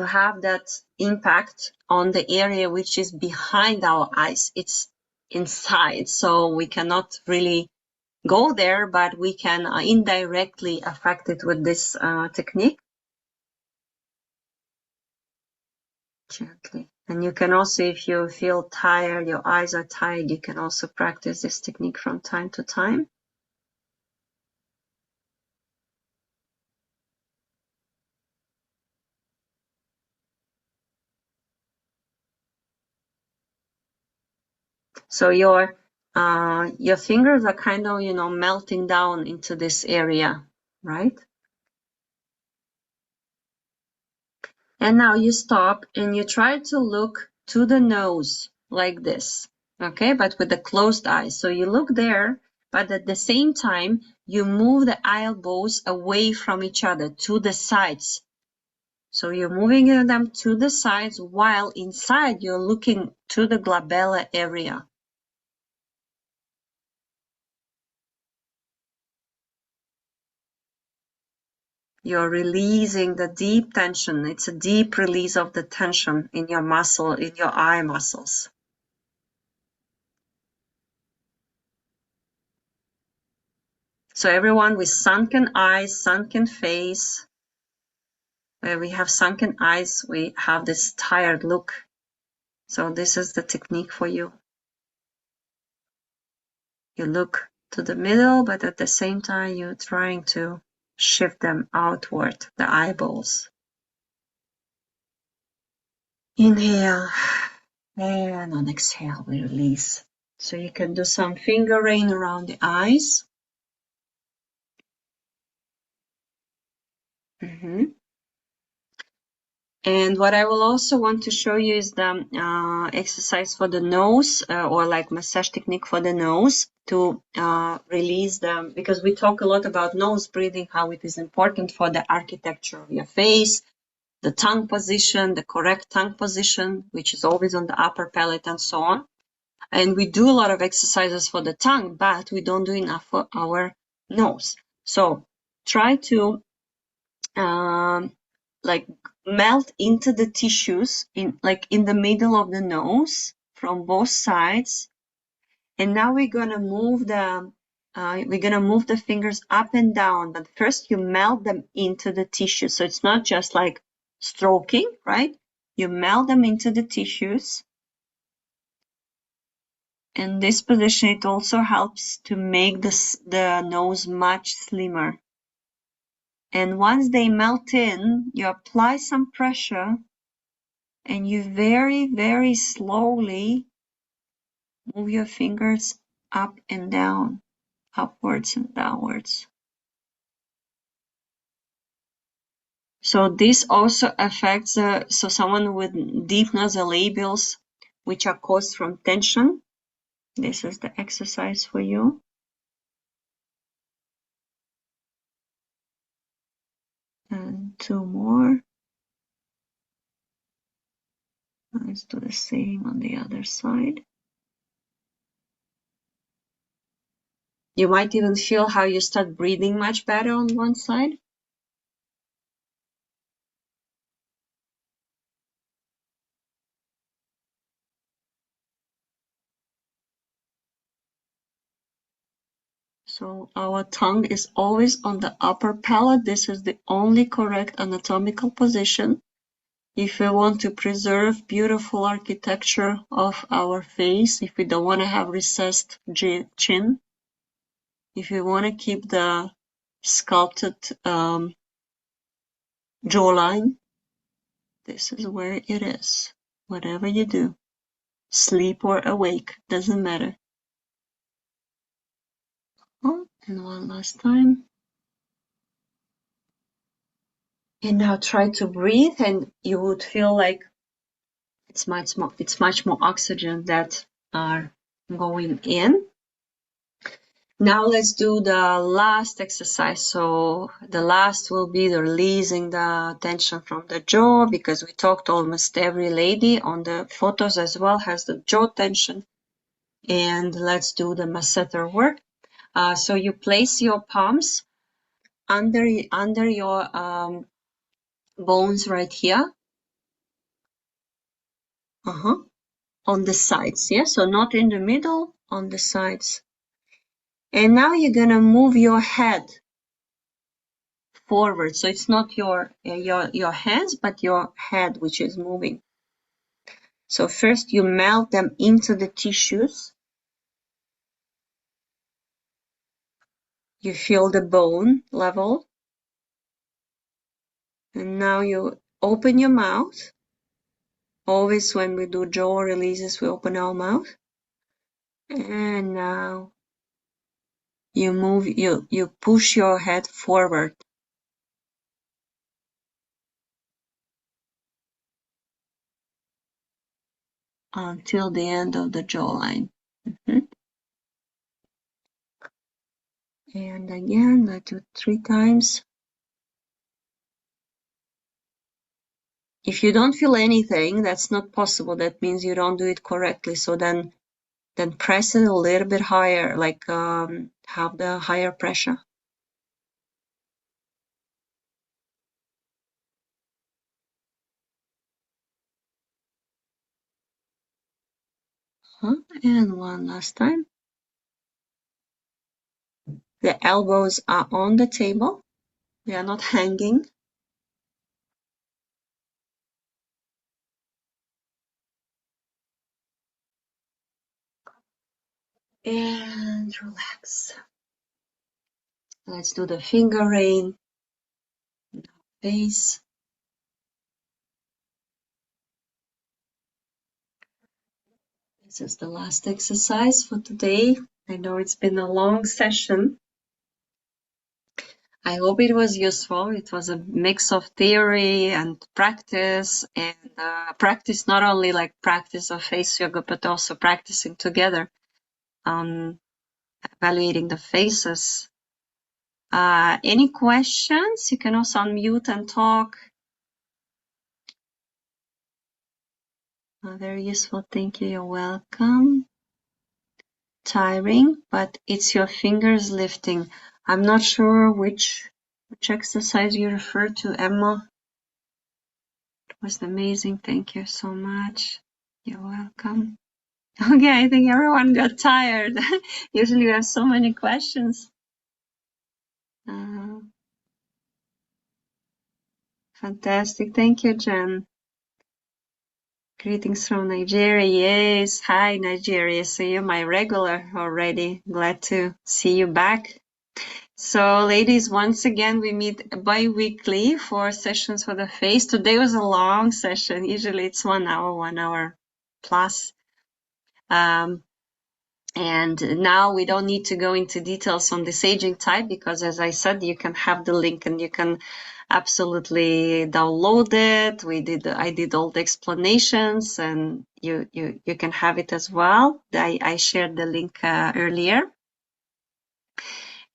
have that impact on the area which is behind our eyes. It's inside, so we cannot really go there, but we can indirectly affect it with this technique. Gently. And you can also, if you feel tired, your eyes are tired, you can also practice this technique from time to time. So your fingers are kind of, melting down into this area, right? And now you stop and you try to look to the nose like this, okay? But with the closed eyes. So you look there, but at the same time, you move the eyeballs away from each other to the sides. So you're moving them to the sides while inside you're looking to the glabella area. You're releasing the deep tension. It's a deep release of the tension in your muscle, in your eye muscles. So everyone with sunken eyes, sunken face, where we have sunken eyes, we have this tired look. So this is the technique for you. You look to the middle, but at the same time, you're trying to shift them outward, the eyeballs. Inhale, and on exhale, we release. So you can do some finger rain around the eyes. And what I will also want to show you is the exercise for the nose, or like massage technique for the nose to release because we talk a lot about nose breathing, how it is important for the architecture of your face, the tongue position, the correct tongue position, which is always on the upper palate and so on. And we do a lot of exercises for the tongue, but we don't do enough for our nose. So try to like melt into the tissues in the middle of the nose from both sides. And now we're gonna move the fingers up and down, but first you melt them into the tissue. So it's not just like stroking, right? You melt them into the tissues. And this position, it also helps to make the nose much slimmer. And once they melt in, you apply some pressure and you very, very slowly move your fingers up and down, upwards and downwards. So this also affects, so someone with deep nasolabials, which are caused from tension. This is the exercise for you. And 2 more. Let's do the same on the other side. You might even feel how you start breathing much better on one side. So our tongue is always on the upper palate. This is the only correct anatomical position. If we want to preserve beautiful architecture of our face, if we don't want to have recessed chin, if we want to keep the sculpted jawline, this is where it is. Whatever you do, sleep or awake, doesn't matter. Oh, and one last time. And now try to breathe, and you would feel like it's much more oxygen that are going in. Now let's do the last exercise. So the last will be the releasing the tension from the jaw, because we talked almost every lady on the photos as well has the jaw tension. And let's do the masseter work. So you place your palms under your bones right here. On the sides, yeah? So not in the middle, on the sides. And now you're gonna move your head forward. So it's not your hands, but your head which is moving. So first you melt them into the tissues. You feel the bone level. And now you open your mouth. Always when we do jaw releases, we open our mouth. And now you push your head forward. Until the end of the jawline. And again, let's do 3 times. If you don't feel anything, that's not possible. That means you don't do it correctly. So then press it a little bit higher, like have the higher pressure. And one last time. The elbows are on the table. They are not hanging. And relax. Let's do the finger rain. Face. This is the last exercise for today. I know it's been a long session. I hope it was useful. It was a mix of theory and practice, and practice not only like practice of face yoga, but also practicing together on evaluating the faces. Any questions? You can also unmute and talk. Very useful. Thank you. You're welcome. Tiring, but it's your fingers lifting. I'm not sure which exercise you refer to, Emma. It was amazing. Thank you so much. You're welcome. Okay, I think everyone got tired. Usually we have so many questions. Fantastic. Thank you, Jen. Greetings from Nigeria. Yes. Hi, Nigeria. So you're my regular already. Glad to see you back. So, ladies, once again, we meet bi-weekly for sessions for the face. Today was a long session. Usually it's 1 hour plus. And now we don't need to go into details on this aging type because, as I said, you can have the link and you can absolutely download it. I did all the explanations, and you can have it as well. I shared the link earlier.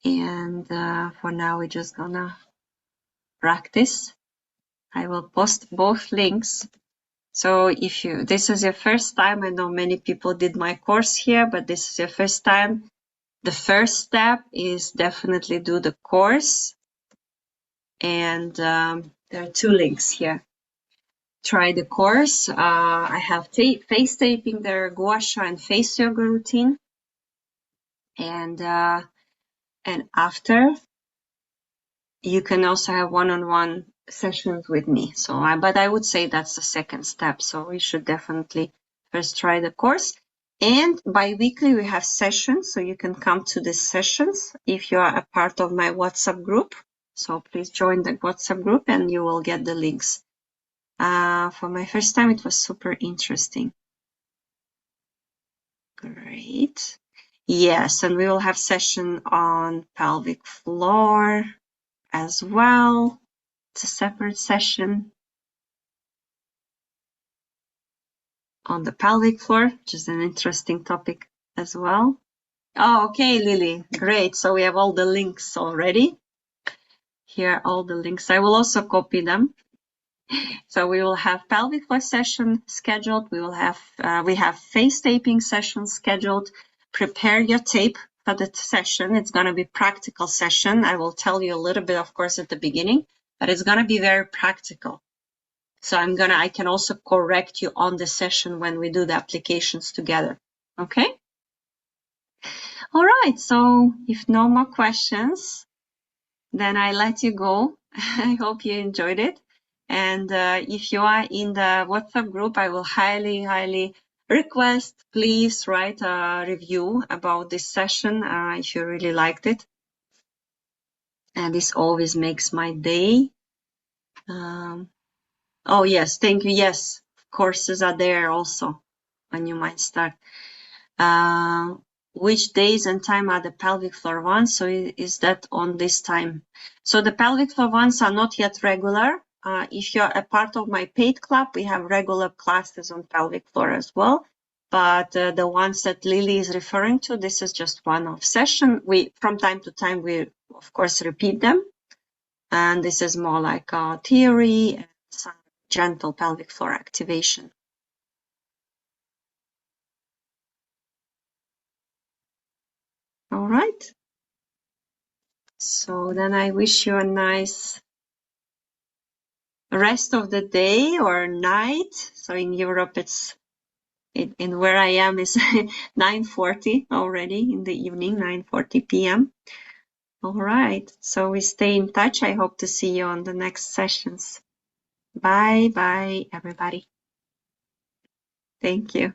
And for now, we're just gonna practice. I will post both links. So if this is your first time, I know many people did my course here, but this is your first time. The first step is definitely do the course. And there are 2 links here. Try the course. I have face taping there, gua sha and face yoga routine. And after, you can also have one-on-one sessions with me. So, but I would say that's the second step. So we should definitely first try the course. And bi-weekly we have sessions, so you can come to the sessions if you are a part of my WhatsApp group. So please join the WhatsApp group and you will get the links. For my first time, it was super interesting. Great. Yes, and we will have session on pelvic floor as well. It's a separate session on the pelvic floor, which is an interesting topic as well. Oh, okay, Lily. Great. So we have all the links already. Here are all the links. I will also copy them. So we will have pelvic floor session scheduled. We have face taping sessions scheduled. Prepare your tape for the session. It's going to be practical session. I will tell you a little bit, of course, at the beginning, but it's going to be very practical. So I can also correct you on the session when we do the applications together. Okay? All right. So if no more questions, then I let you go. I hope you enjoyed it. And if you are in the WhatsApp group, I will highly, highly request, please write a review about this session if you really liked it. And this always makes my day. Oh, yes, thank you. Yes, courses are there also when you might start. Which days and time are the pelvic floor ones? So is that on this time? So the pelvic floor ones are not yet regular. If you're a part of my paid club, we have regular classes on pelvic floor as well. But the ones that Lily is referring to, this is just one-off session. From time to time, we of course repeat them. And this is more like theory and some gentle pelvic floor activation. All right. So then I wish you a nice rest of the day or night. So in Europe, in where I am is 9:40 already in the evening, 9:40 p.m. All right. So we stay in touch. I hope to see you on the next sessions. Bye, everybody. Thank you.